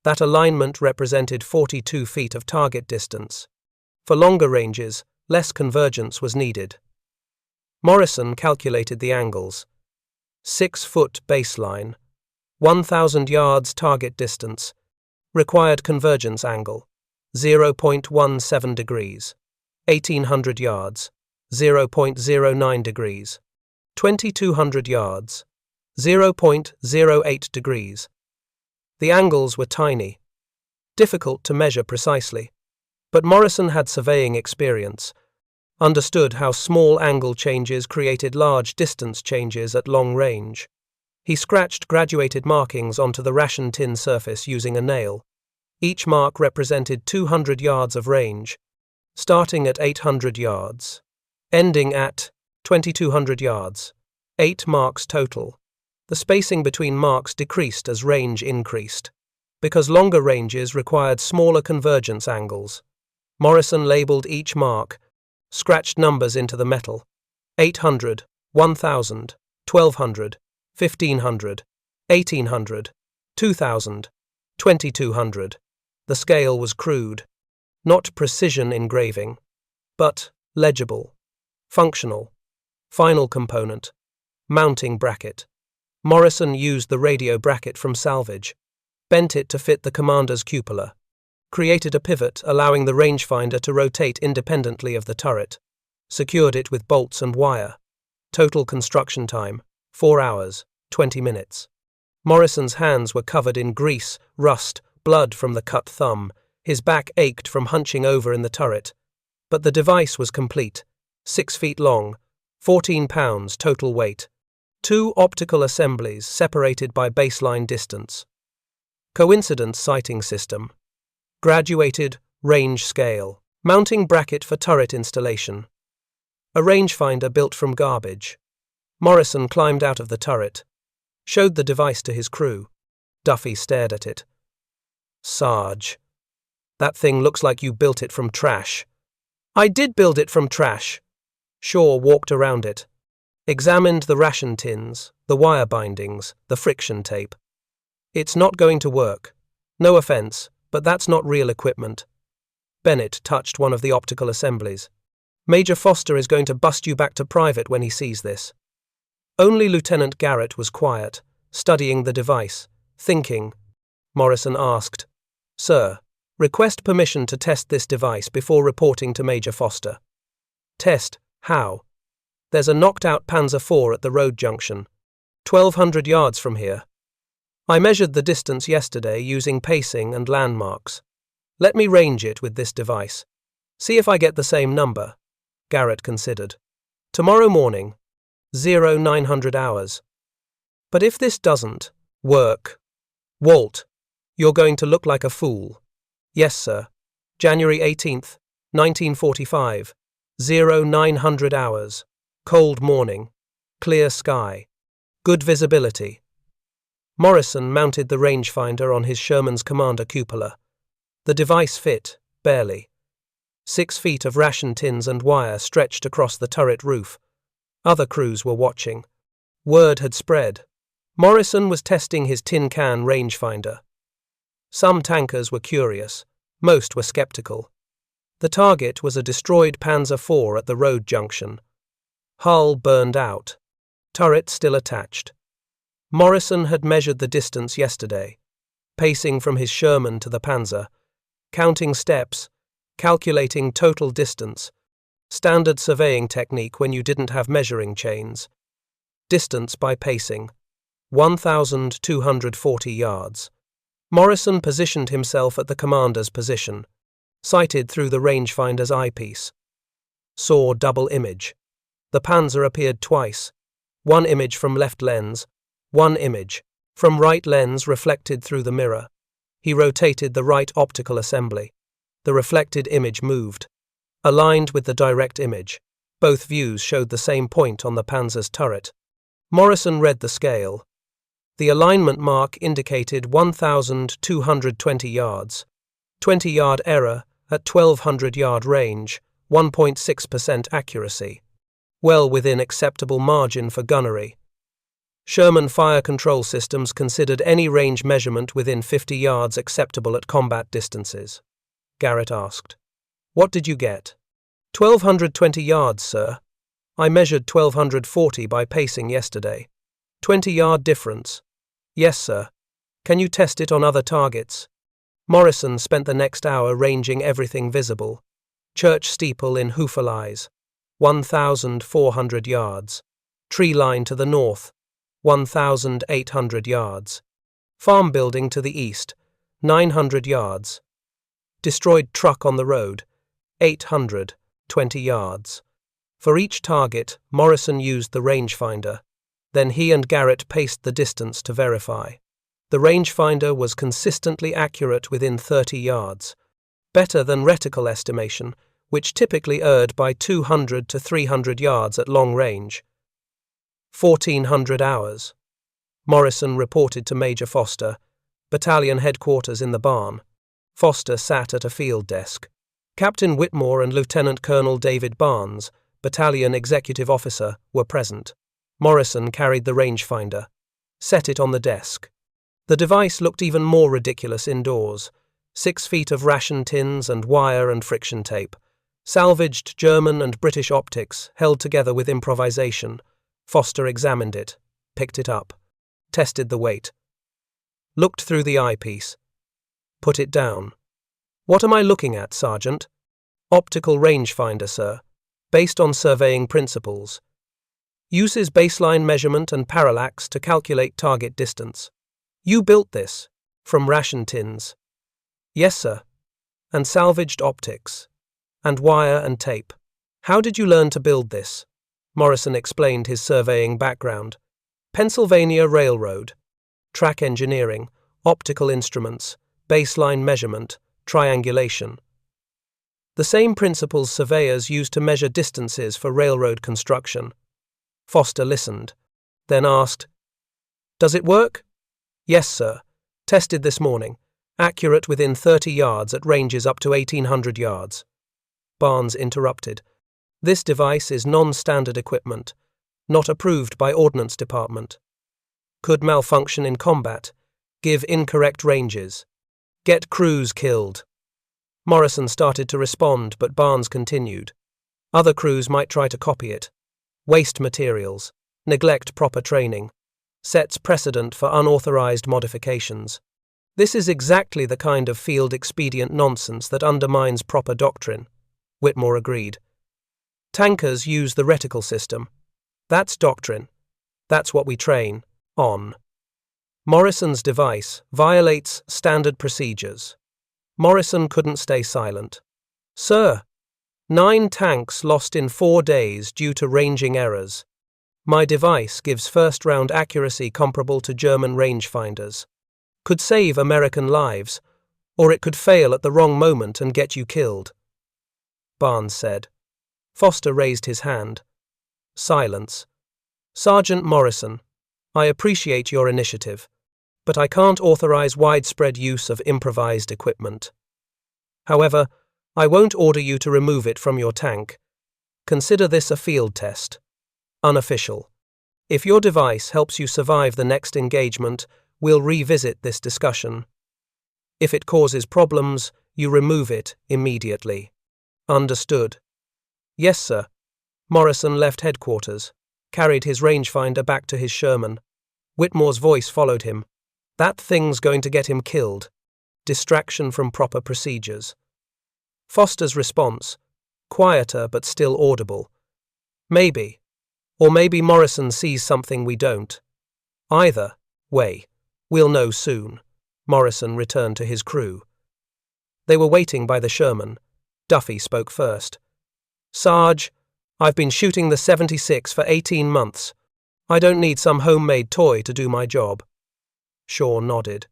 Speaker 1: That alignment represented 42 feet of target distance. For longer ranges, less convergence was needed. Morrison calculated the angles. 6-foot baseline, 1,000 yards target distance, required convergence angle, 0.17 degrees, 1,800 yards, 0.09 degrees, 2,200 yards, 0.08 degrees. The angles were tiny, difficult to measure precisely, but Morrison had surveying experience, understood how small angle changes created large distance changes at long range. He scratched graduated markings onto the ration tin surface using a nail. Each mark represented 200 yards of range, starting at 800 yards, ending at 2,200 yards. 8 marks total. The spacing between marks decreased as range increased, because longer ranges required smaller convergence angles. Morrison labeled each mark, scratched numbers into the metal: 800, 1,000, 1,200, 1,500, 1,800, 2,000, 2,200. The scale was crude, not precision engraving, but legible, functional. Final component: mounting bracket. Morrison used the radio bracket from salvage, bent it to fit the commander's cupola, created a pivot allowing the rangefinder to rotate independently of the turret, secured it with bolts and wire. Total construction time, 4 hours, 20 minutes. Morrison's hands were covered in grease, rust, blood from the cut thumb. His back ached from hunching over in the turret. But the device was complete. 6 feet long, 14 pounds total weight. 2 optical assemblies separated by baseline distance. Coincidence sighting system. Graduated range scale. Mounting bracket for turret installation. A rangefinder built from garbage. Morrison climbed out of the turret, showed the device to his crew. Duffy stared at it. "Sarge, that thing looks like you built it from trash." "I did build it from trash." Shaw walked around it, examined the ration tins, the wire bindings, the friction tape. "It's not going to work. No offense, but that's not real equipment." Bennett touched one of the optical assemblies. "Major Foster is going to bust you back to private when he sees this." Only Lieutenant Garrett was quiet, studying the device, thinking. Morrison asked, "Sir, request permission to test this device before reporting to Major Foster." "Test? How?" "There's a knocked-out Panzer IV at the road junction, 1,200 yards from here. I measured the distance yesterday using pacing and landmarks. Let me range it with this device. See if I get the same number." Garrett considered. "Tomorrow morning, 0900 hours. But if this doesn't work, Walt, you're going to look like a fool." "Yes, sir. January 18th, 1945, 0900 hours. Cold morning. Clear sky. Good visibility." Morrison mounted the rangefinder on his Sherman's commander cupola. The device fit, barely. 6 feet of ration tins and wire stretched across the turret roof. Other crews were watching. Word had spread. Morrison was testing his tin can rangefinder. Some tankers were curious. Most were skeptical. The target was a destroyed Panzer IV at the road junction. Hull burned out. Turret still attached. Morrison had measured the distance yesterday, pacing from his Sherman to the Panzer, counting steps, calculating total distance, standard surveying technique when you didn't have measuring chains. Distance by pacing, 1,240 yards. Morrison positioned himself at the commander's position, sighted through the rangefinder's eyepiece. Saw double image. The Panzer appeared twice, one image from left lens, one image from right lens reflected through the mirror. He rotated the right optical assembly. The reflected image moved, aligned with the direct image. Both views showed the same point on the Panzer's turret. Morrison read the scale. The alignment mark indicated 1,220 yards. 20-yard error at 1,200-yard range, 1.6% accuracy. Well within acceptable margin for gunnery. Sherman fire control systems considered any range measurement within 50 yards acceptable at combat distances. Garrett asked. What did you get? 1,220 yards, sir. I measured 1,240 by pacing yesterday. 20-yard difference. Yes, sir. Can you test it on other targets? Morrison spent the next hour ranging everything visible. Church steeple in Hooferlies, 1,400 yards. Tree line to the north, 1,800 yards. Farm building to the east, 900 yards. Destroyed truck on the road, 820 yards. For each target, Morrison used the rangefinder. Then he and Garrett paced the distance to verify. The rangefinder was consistently accurate within 30 yards, better than reticle estimation, which typically erred by 200 to 300 yards at long range. 1,400 hours. Morrison reported to Major Foster, battalion headquarters in the barn. Foster sat at a field desk. Captain Whitmore and Lieutenant Colonel David Barnes, battalion executive officer, were present. Morrison carried the rangefinder, set it on the desk. The device looked even more ridiculous indoors. 6 feet of ration tins and wire and friction tape. Salvaged German and British optics, held together with improvisation. Foster examined it, picked it up, tested the weight. Looked through the eyepiece. Put it down. What am I looking at, Sergeant? Optical rangefinder, sir. Based on surveying principles. Uses baseline measurement and parallax to calculate target distance. You built this, from ration tins. Yes, sir. And salvaged optics. And wire and tape. How did you learn to build this? Morrison explained his surveying background. Pennsylvania Railroad. Track engineering, optical instruments, baseline measurement, triangulation. The same principles surveyors use to measure distances for railroad construction. Foster listened, then asked, Does it work? Yes, sir. Tested this morning. Accurate within 30 yards at ranges up to 1,800 yards. Barnes interrupted. This device is non-standard equipment, not approved by Ordnance Department. Could malfunction in combat, give incorrect ranges, get crews killed. Morrison started to respond, but Barnes continued. Other crews might try to copy it. Waste materials, neglect proper training. Sets precedent for unauthorized modifications. This is exactly the kind of field expedient nonsense that undermines proper doctrine, Whitmore agreed. Tankers use the reticle system. That's doctrine. That's what we train on. Morrison's device violates standard procedures. Morrison couldn't stay silent. Sir, 9 tanks lost in 4 days due to ranging errors. My device gives first-round accuracy comparable to German rangefinders. Could save American lives, or it could fail at the wrong moment and get you killed. Barnes said. Foster raised his hand. Silence. Sergeant Morrison, I appreciate your initiative, but I can't authorize widespread use of improvised equipment. However, I won't order you to remove it from your tank. Consider this a field test. Unofficial. If your device helps you survive the next engagement, we'll revisit this discussion. If it causes problems, you remove it immediately. Understood. Yes, sir. Morrison left headquarters, carried his rangefinder back to his Sherman. Whitmore's voice followed him. That thing's going to get him killed. Distraction from proper procedures. Foster's response, quieter but still audible. Maybe. Or maybe Morrison sees something we don't. Either way, we'll know soon. Morrison returned to his crew. They were waiting by the Sherman. Duffy spoke first. Sarge, I've been shooting the 76 for 18 months. I don't need some homemade toy to do my job. Shaw nodded.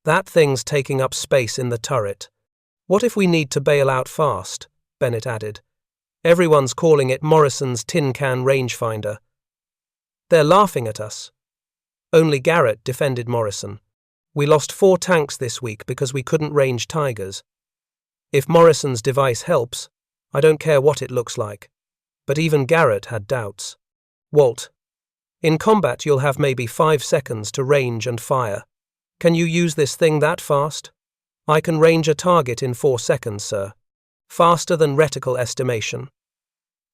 Speaker 1: That thing's taking up space in the turret. What if we need to bail out fast? Bennett added. Everyone's calling it Morrison's tin can rangefinder. They're laughing at us. Only Garrett defended Morrison. We lost 4 tanks this week because we couldn't range Tigers. If Morrison's device helps, I don't care what it looks like. But even Garrett had doubts. Walt, in combat you'll have maybe 5 seconds to range and fire. Can you use this thing that fast? I can range a target in 4 seconds, sir. Faster than reticle estimation.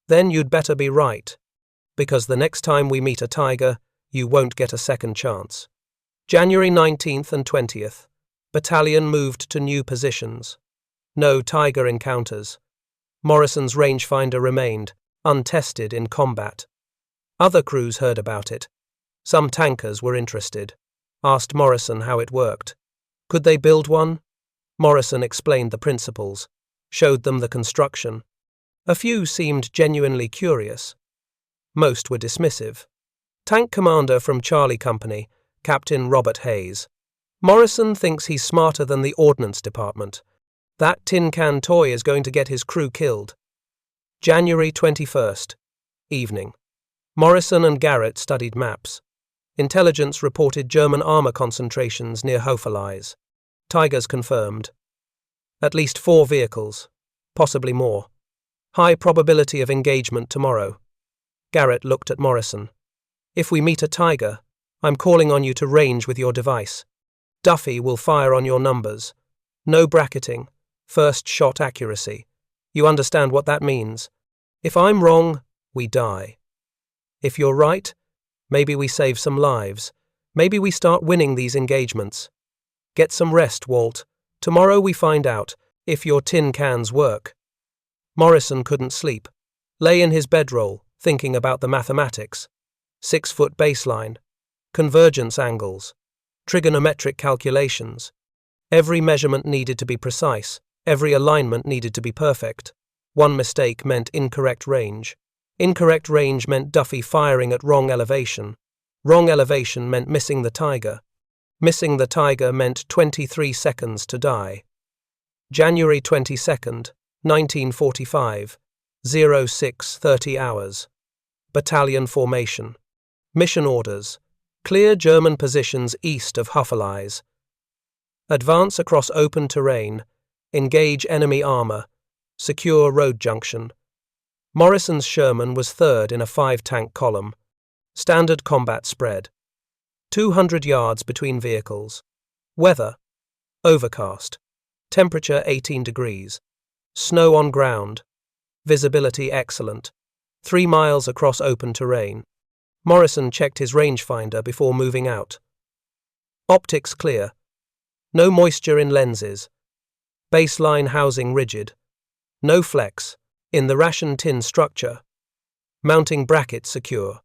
Speaker 1: Then you'd better be right, because the next time we meet a Tiger, you won't get a second chance. January 19th and 20th. Battalion moved to new positions. No Tiger encounters. Morrison's rangefinder remained, untested in combat. Other crews heard about it. Some tankers were interested. Asked Morrison how it worked. Could they build one? Morrison explained the principles, showed them the construction. A few seemed genuinely curious. Most were dismissive. Tank commander from Charlie Company, Captain Robert Hayes. Morrison thinks he's smarter than the Ordnance Department. That tin can toy is going to get his crew killed. January 21st. Evening. Morrison and Garrett studied maps. Intelligence reported German armor concentrations near Hofelize. Tigers confirmed. At least 4 vehicles, possibly more. High probability of engagement tomorrow. Garrett looked at Morrison. If we meet a Tiger, I'm calling on you to range with your device. Duffy will fire on your numbers. No bracketing. First shot accuracy. You understand what that means. If I'm wrong, we die. If you're right, maybe we save some lives. Maybe we start winning these engagements. Get some rest, Walt. Tomorrow we find out if your tin cans work. Morrison couldn't sleep. Lay in his bedroll, thinking about the mathematics. 6-foot baseline. Convergence angles. Trigonometric calculations. Every measurement needed to be precise. Every alignment needed to be perfect. One mistake meant incorrect range. Incorrect range meant Duffy firing at wrong elevation. Wrong elevation meant missing the Tiger. Missing the Tiger meant 23 seconds to die. January 22nd, 1945, 06:30 hours. Battalion formation. Mission orders. Clear German positions east of Hofelize. Advance across open terrain. Engage enemy armor. Secure road junction. Morrison's Sherman was third in a 5-tank column. Standard combat spread. 200 yards between vehicles. Weather. Overcast. Temperature 18 degrees. Snow on ground. Visibility excellent. 3 miles across open terrain. Morrison checked his rangefinder before moving out. Optics clear. No moisture in lenses. Baseline housing rigid. No flex. In the ration tin structure. Mounting bracket secure.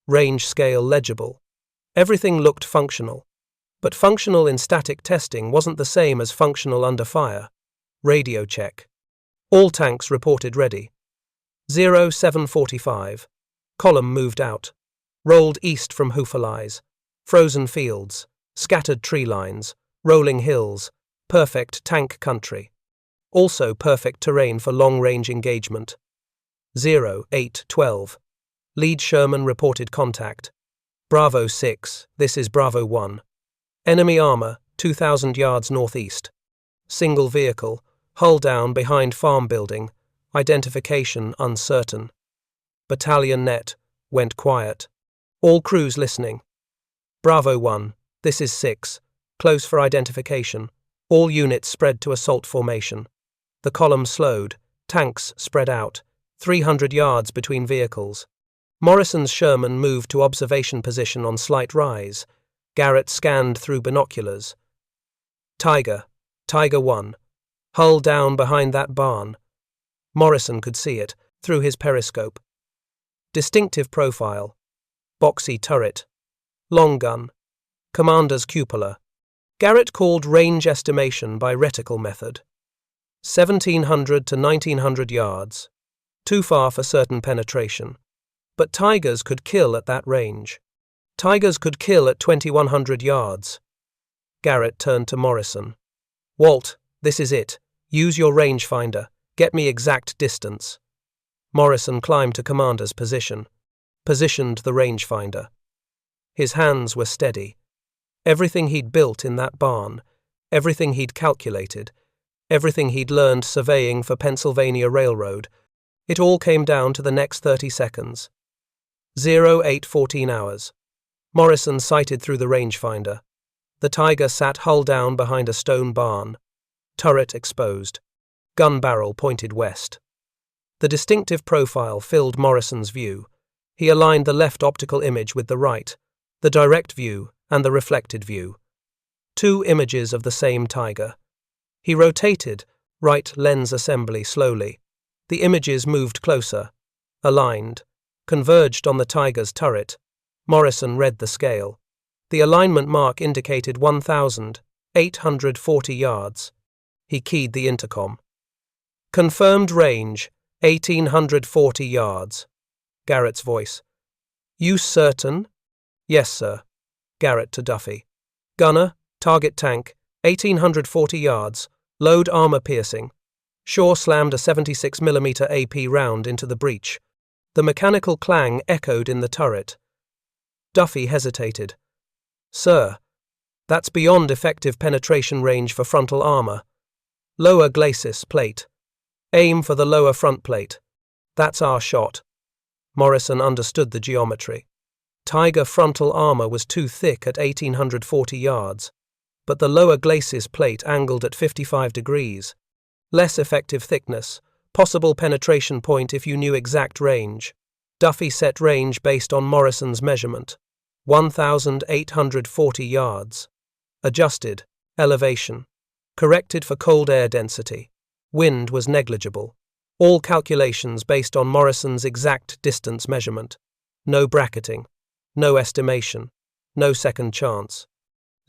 Speaker 1: Range scale legible. Everything looked functional. But functional in static testing wasn't the same as functional under fire. Radio check. All tanks reported ready. 0745. Column moved out. Rolled east from Hofelize. Frozen fields. Scattered tree lines. Rolling hills. Perfect tank country. Also perfect terrain for long-range engagement. 0812. Lead Sherman reported contact. Bravo 6, this is Bravo 1. Enemy armor, 2,000 yards northeast. Single vehicle, hull down behind farm building. Identification uncertain. Battalion net, went quiet. All crews listening. Bravo 1, this is 6, close for identification. All units spread to assault formation. The column slowed, tanks spread out, 300 yards between vehicles. Morrison's Sherman moved to observation position on slight rise. Garrett scanned through binoculars. Tiger 1. Hull down behind that barn. Morrison could see it, through his periscope. Distinctive profile. Boxy turret. Long gun. Commander's cupola. Garrett called range estimation by reticle method. 1,700 to 1,900 yards. Too far for certain penetration. But Tigers could kill at that range. Tigers could kill at 2,100 yards. Garrett turned to Morrison. Walt, this is it. Use your rangefinder. Get me exact distance. Morrison climbed to commander's position. Positioned the rangefinder. His hands were steady. Everything he'd built in that barn, everything he'd calculated, everything he'd learned surveying for Pennsylvania Railroad, it all came down to the next 30 seconds. 0814 hours. Morrison sighted through the rangefinder. The Tiger sat hull down behind a stone barn. Turret exposed. Gun barrel pointed west. The distinctive profile filled Morrison's view. He aligned the left optical image with the right, the direct view and the reflected view. Two images of the same Tiger. He rotated right lens assembly slowly. The images moved closer, aligned, converged on the Tiger's turret. Morrison read the scale. The alignment mark indicated 1,840 yards. He keyed the intercom. Confirmed range, 1,840 yards. Garrett's voice. You certain? Yes, sir. Garrett to Duffy. Gunner, target tank, 1,840 yards, load armor piercing. Shaw slammed a 76mm AP round into the breech. The mechanical clang echoed in the turret. Duffy hesitated. Sir, that's beyond effective penetration range for frontal armor. Lower glacis plate. Aim for the lower front plate. That's our shot. Morrison understood the geometry. Tiger frontal armor was too thick at 1,840 yards, but the lower glacis plate angled at 55 degrees. Less effective thickness, possible penetration point if you knew exact range. Duffy set range based on Morrison's measurement. 1,840 yards. Adjusted. Elevation. Corrected for cold air density. Wind was negligible. All calculations based on Morrison's exact distance measurement. No bracketing. No estimation. No second chance.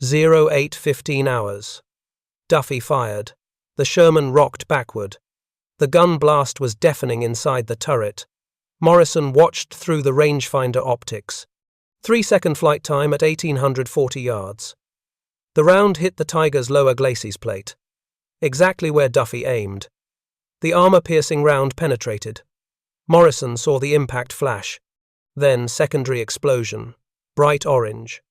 Speaker 1: 0815 hours. Duffy fired. The Sherman rocked backward. The gun blast was deafening inside the turret. Morrison watched through the rangefinder optics. 3-second flight time at 1,840 yards. The round hit the Tiger's lower glacis plate, exactly where Duffy aimed. The armor-piercing round penetrated. Morrison saw the impact flash. Then secondary explosion, bright orange.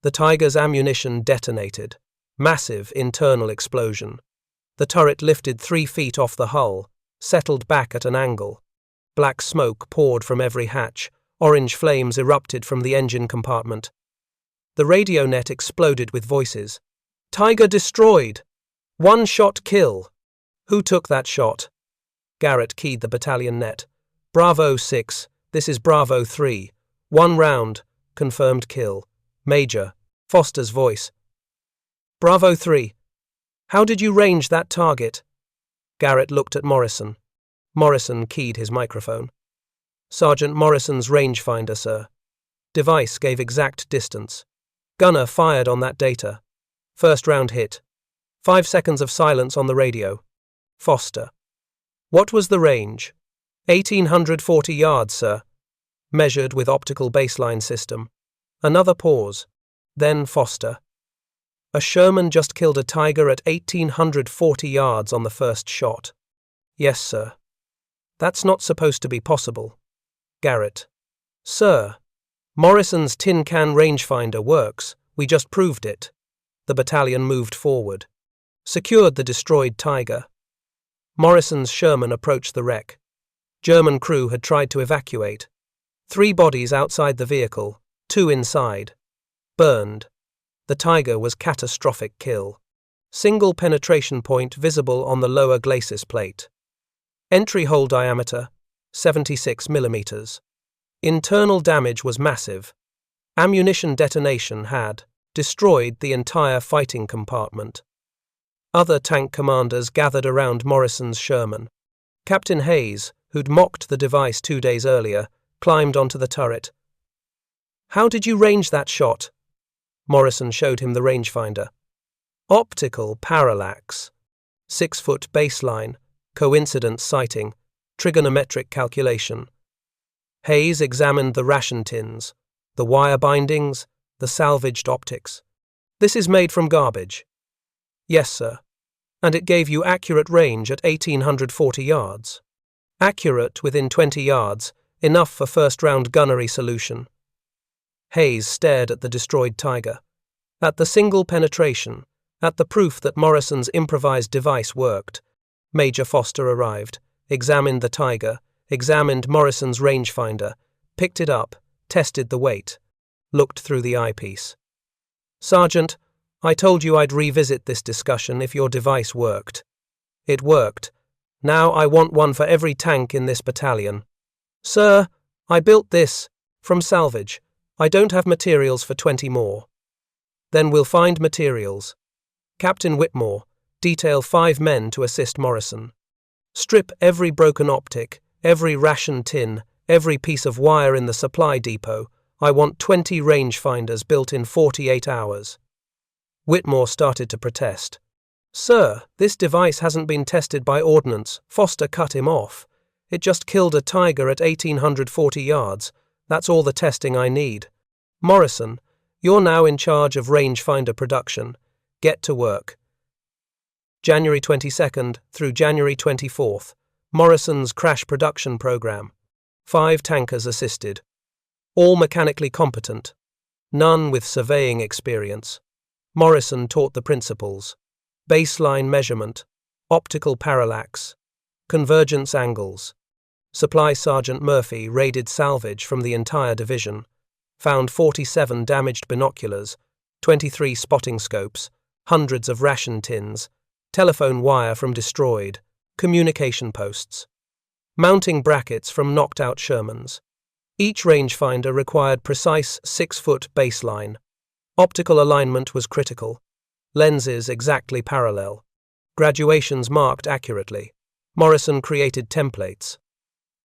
Speaker 1: The Tiger's ammunition detonated. Massive internal explosion. The turret lifted 3 feet off the hull, settled back at an angle. Black smoke poured from every hatch. Orange flames erupted from the engine compartment. The radio net exploded with voices. Tiger destroyed! 1-shot kill! Who took that shot? Garrett keyed the battalion net. Bravo 6, this is Bravo 3. 1 round, confirmed kill. Major, Foster's voice. Bravo 3. How did you range that target? Garrett looked at Morrison. Morrison keyed his microphone. Sergeant Morrison's rangefinder, sir. Device gave exact distance. Gunner fired on that data. First round hit. 5 seconds of silence on the radio. Foster. What was the range? 1,840 yards, sir. Measured with optical baseline system. Another pause. Then Foster. A Sherman just killed a Tiger at 1,840 yards on the first shot. Yes, sir. That's not supposed to be possible. Garrett. Sir, Morrison's tin can rangefinder works. We just proved it. The battalion moved forward. Secured the destroyed Tiger. Morrison's Sherman approached the wreck. German crew had tried to evacuate. 3 bodies outside the vehicle, 2 inside. Burned. The Tiger was catastrophic kill. Single penetration point visible on the lower glacis plate. Entry hole diameter, 76 millimeters. Internal damage was massive. Ammunition detonation had destroyed the entire fighting compartment. Other tank commanders gathered around Morrison's Sherman. Captain Hayes, who'd mocked the device 2 days earlier, climbed onto the turret. How did you range that shot? Morrison showed him the rangefinder. Optical parallax. 6-foot baseline, coincidence sighting, trigonometric calculation. Hayes examined the ration tins, the wire bindings, the salvaged optics. This is made from garbage. Yes, sir. And it gave you accurate range at 1,840 yards. Accurate within 20 yards, enough for first-round gunnery solution. Hayes stared at the destroyed Tiger. At the single penetration, at the proof that Morrison's improvised device worked. Major Foster arrived, examined the Tiger, examined Morrison's rangefinder, picked it up, tested the weight, looked through the eyepiece. "Sergeant, I told you I'd revisit this discussion if your device worked. It worked. Now I want one for every tank in this battalion." "Sir, I built this, from salvage. I don't have materials for 20 more." "Then we'll find materials. Captain Whitmore, detail 5 men to assist Morrison. Strip every broken optic, every ration tin, every piece of wire in the supply depot. I want 20 rangefinders built in 48 hours. Whitmore started to protest. "Sir, this device hasn't been tested by ordnance." Foster cut him off. "It just killed a Tiger at 1840 yards. That's all the testing I need. Morrison, you're now in charge of rangefinder production. Get to work." January 22nd through January 24th, Morrison's crash production program. 5 tankers assisted. All mechanically competent. None with surveying experience. Morrison taught the principles. Baseline measurement, optical parallax, convergence angles. Supply Sergeant Murphy raided salvage from the entire division. Found 47 damaged binoculars, 23 spotting scopes, hundreds of ration tins, telephone wire from destroyed, communication posts, mounting brackets from knocked-out Shermans. Each rangefinder required precise 6-foot baseline. Optical alignment was critical. Lenses exactly parallel. Graduations marked accurately. Morrison created templates.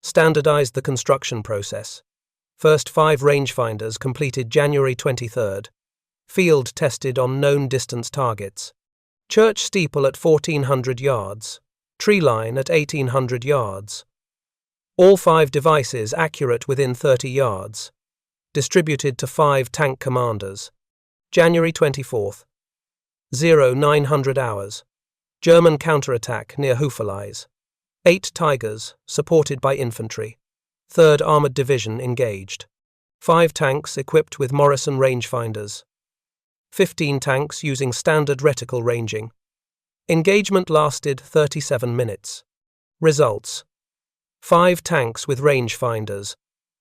Speaker 1: Standardized the construction process. First 5 rangefinders completed January 23rd. Field tested on known distance targets. Church steeple at 1400 yards. Tree line at 1800 yards. All 5 devices accurate within 30 yards. Distributed to 5 tank commanders. January 24th. 0900 hours. German counterattack near Houffalize. 8 Tigers, supported by infantry. 3rd Armored Division engaged. 5 tanks equipped with Morrison rangefinders. 15 tanks using standard reticle ranging. Engagement lasted 37 minutes. Results: 5 tanks with rangefinders.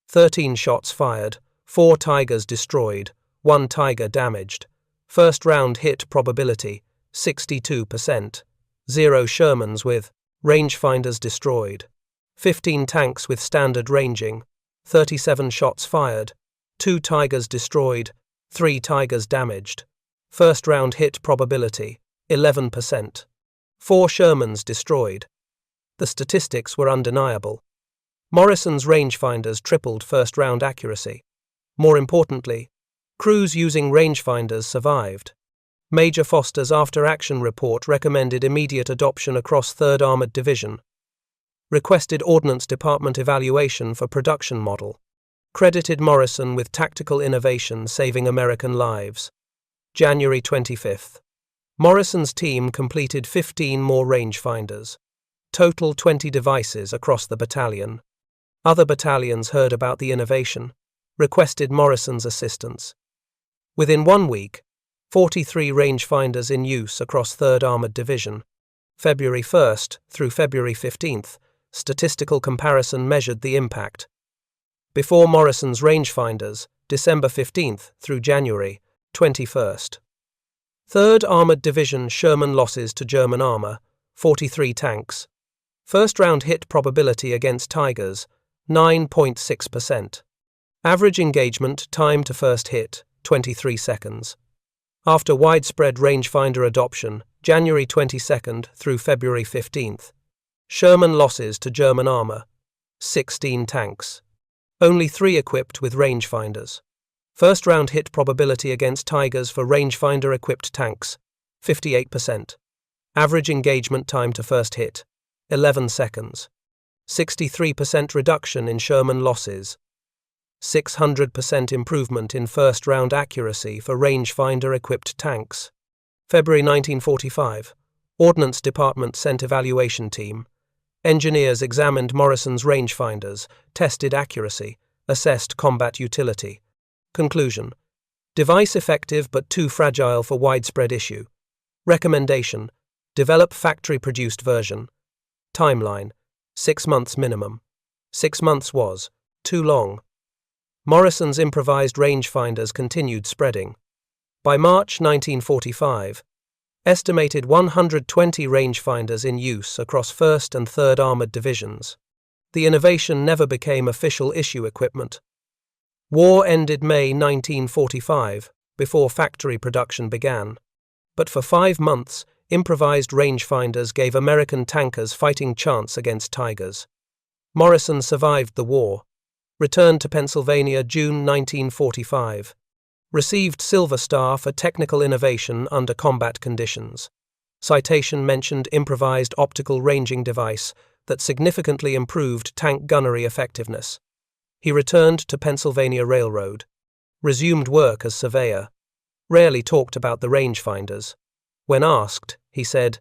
Speaker 1: 13 shots fired. 4 Tigers destroyed. 1 Tiger damaged. First round hit probability, 62%. 0 Shermans with rangefinders destroyed. 15 tanks with standard ranging. 37 shots fired. 2 Tigers destroyed. 3 Tigers damaged. First round hit probability, 11%. 4 Shermans destroyed. The statistics were undeniable. Morrison's rangefinders tripled first round accuracy. More importantly, crews using rangefinders survived. Major Foster's after-action report recommended immediate adoption across 3rd Armored Division. Requested Ordnance Department evaluation for production model. Credited Morrison with tactical innovation saving American lives. January 25th. Morrison's team completed 15 more rangefinders. Total 20 devices across the battalion. Other battalions heard about the innovation. Requested Morrison's assistance. Within 1 week, 43 rangefinders in use across 3rd Armored Division. February 1st through February 15th, statistical comparison measured the impact. Before Morrison's rangefinders, December 15th through January 21st. 3rd Armored Division Sherman losses to German armor, 43 tanks. First round hit probability against Tigers, 9.6%. Average engagement time to first hit, 23 seconds. After widespread rangefinder adoption, January 22nd through February 15th. Sherman losses to German armor, 16 tanks. Only 3 equipped with rangefinders. First round hit probability against Tigers for rangefinder-equipped tanks, 58%. Average engagement time to first hit, 11 seconds. 63% reduction in Sherman losses. 600% improvement in first round accuracy for rangefinder-equipped tanks. February 1945. Ordnance Department sent evaluation team. Engineers examined Morrison's rangefinders, tested accuracy, assessed combat utility. Conclusion. Device effective but too fragile for widespread issue. Recommendation. Develop factory-produced version. Timeline. 6 months minimum. 6 months was too long. Morrison's improvised rangefinders continued spreading. By March 1945, estimated 120 rangefinders in use across 1st and 3rd Armored Divisions. The innovation never became official issue equipment. War ended May 1945, before factory production began. But for 5 months, improvised rangefinders gave American tankers fighting chance against Tigers. Morrison survived the war, returned to Pennsylvania June 1945, received Silver Star for technical innovation under combat conditions. Citation mentioned improvised optical ranging device that significantly improved tank gunnery effectiveness. He returned to Pennsylvania Railroad, resumed work as surveyor, rarely talked about the rangefinders. When asked, he said,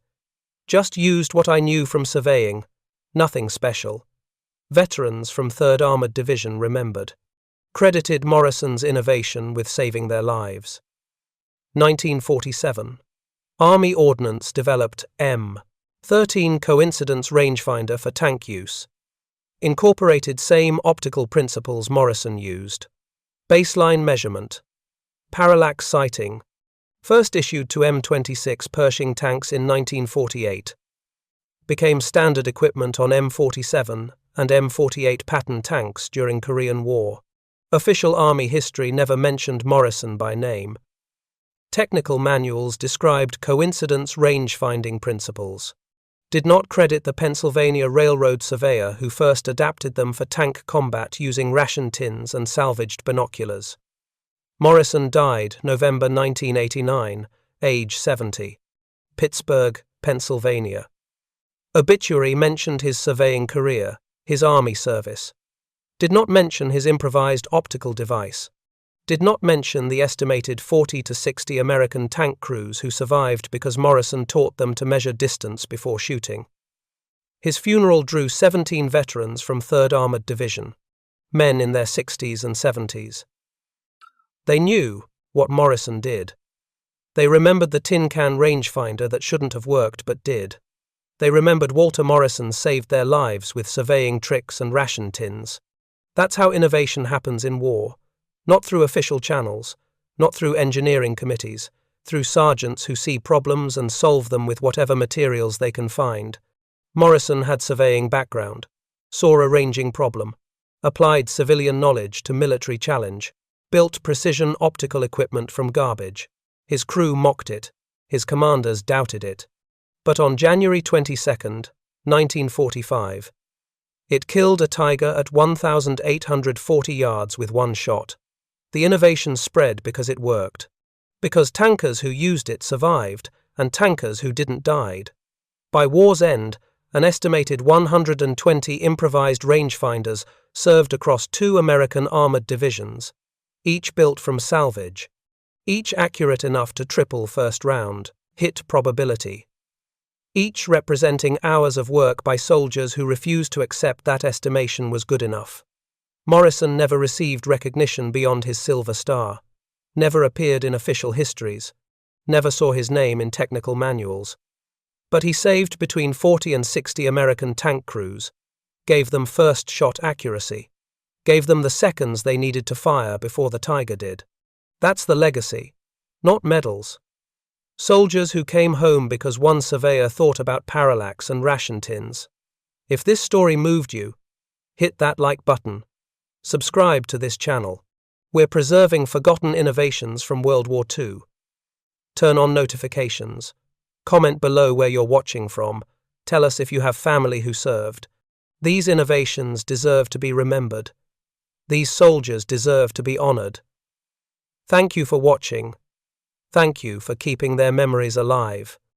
Speaker 1: "Just used what I knew from surveying, nothing special." Veterans from 3rd Armored Division remembered, credited Morrison's innovation with saving their lives. 1947. Army Ordnance developed M13 coincidence rangefinder for tank use. Incorporated same optical principles Morrison used. Baseline measurement. Parallax sighting. First issued to M26 Pershing tanks in 1948. Became standard equipment on M47 and M48 Patton tanks during Korean War. Official Army history never mentioned Morrison by name. Technical manuals described coincidence range-finding principles. Did not credit the Pennsylvania Railroad surveyor who first adapted them for tank combat using ration tins and salvaged binoculars. Morrison died November 1989, age 70. Pittsburgh, Pennsylvania. Obituary mentioned his surveying career, his Army service. Did not mention his improvised optical device. Did not mention the estimated 40 to 60 American tank crews who survived because Morrison taught them to measure distance before shooting. His funeral drew 17 veterans from 3rd Armored Division, men in their 60s and 70s. They knew what Morrison did. They remembered the tin can rangefinder that shouldn't have worked but did. They remembered Walter Morrison saved their lives with surveying tricks and ration tins. That's how innovation happens in war. Not through official channels, not through engineering committees, through sergeants who see problems and solve them with whatever materials they can find. Morrison had surveying background, saw a ranging problem, applied civilian knowledge to military challenge, built precision optical equipment from garbage. His crew mocked it, his commanders doubted it. But on January 22, 1945, it killed a Tiger at 1,840 yards with one shot. The innovation spread because it worked. Because tankers who used it survived, and tankers who didn't died. By war's end, an estimated 120 improvised rangefinders served across 2 American armored divisions, each built from salvage, each accurate enough to triple first round hit probability. Each representing hours of work by soldiers who refused to accept that estimation was good enough. Morrison never received recognition beyond his Silver Star, never appeared in official histories, never saw his name in technical manuals. But he saved between 40 and 60 American tank crews, gave them first shot accuracy, gave them the seconds they needed to fire before the Tiger did. That's the legacy, not medals. Soldiers who came home because one surveyor thought about parallax and ration tins. If this story moved you, hit that like button. Subscribe to this channel. We're preserving forgotten innovations from World War II. Turn on notifications. Comment below where you're watching from. Tell us if you have family who served. These innovations deserve to be remembered. These soldiers deserve to be honored. Thank you for watching. Thank you for keeping their memories alive.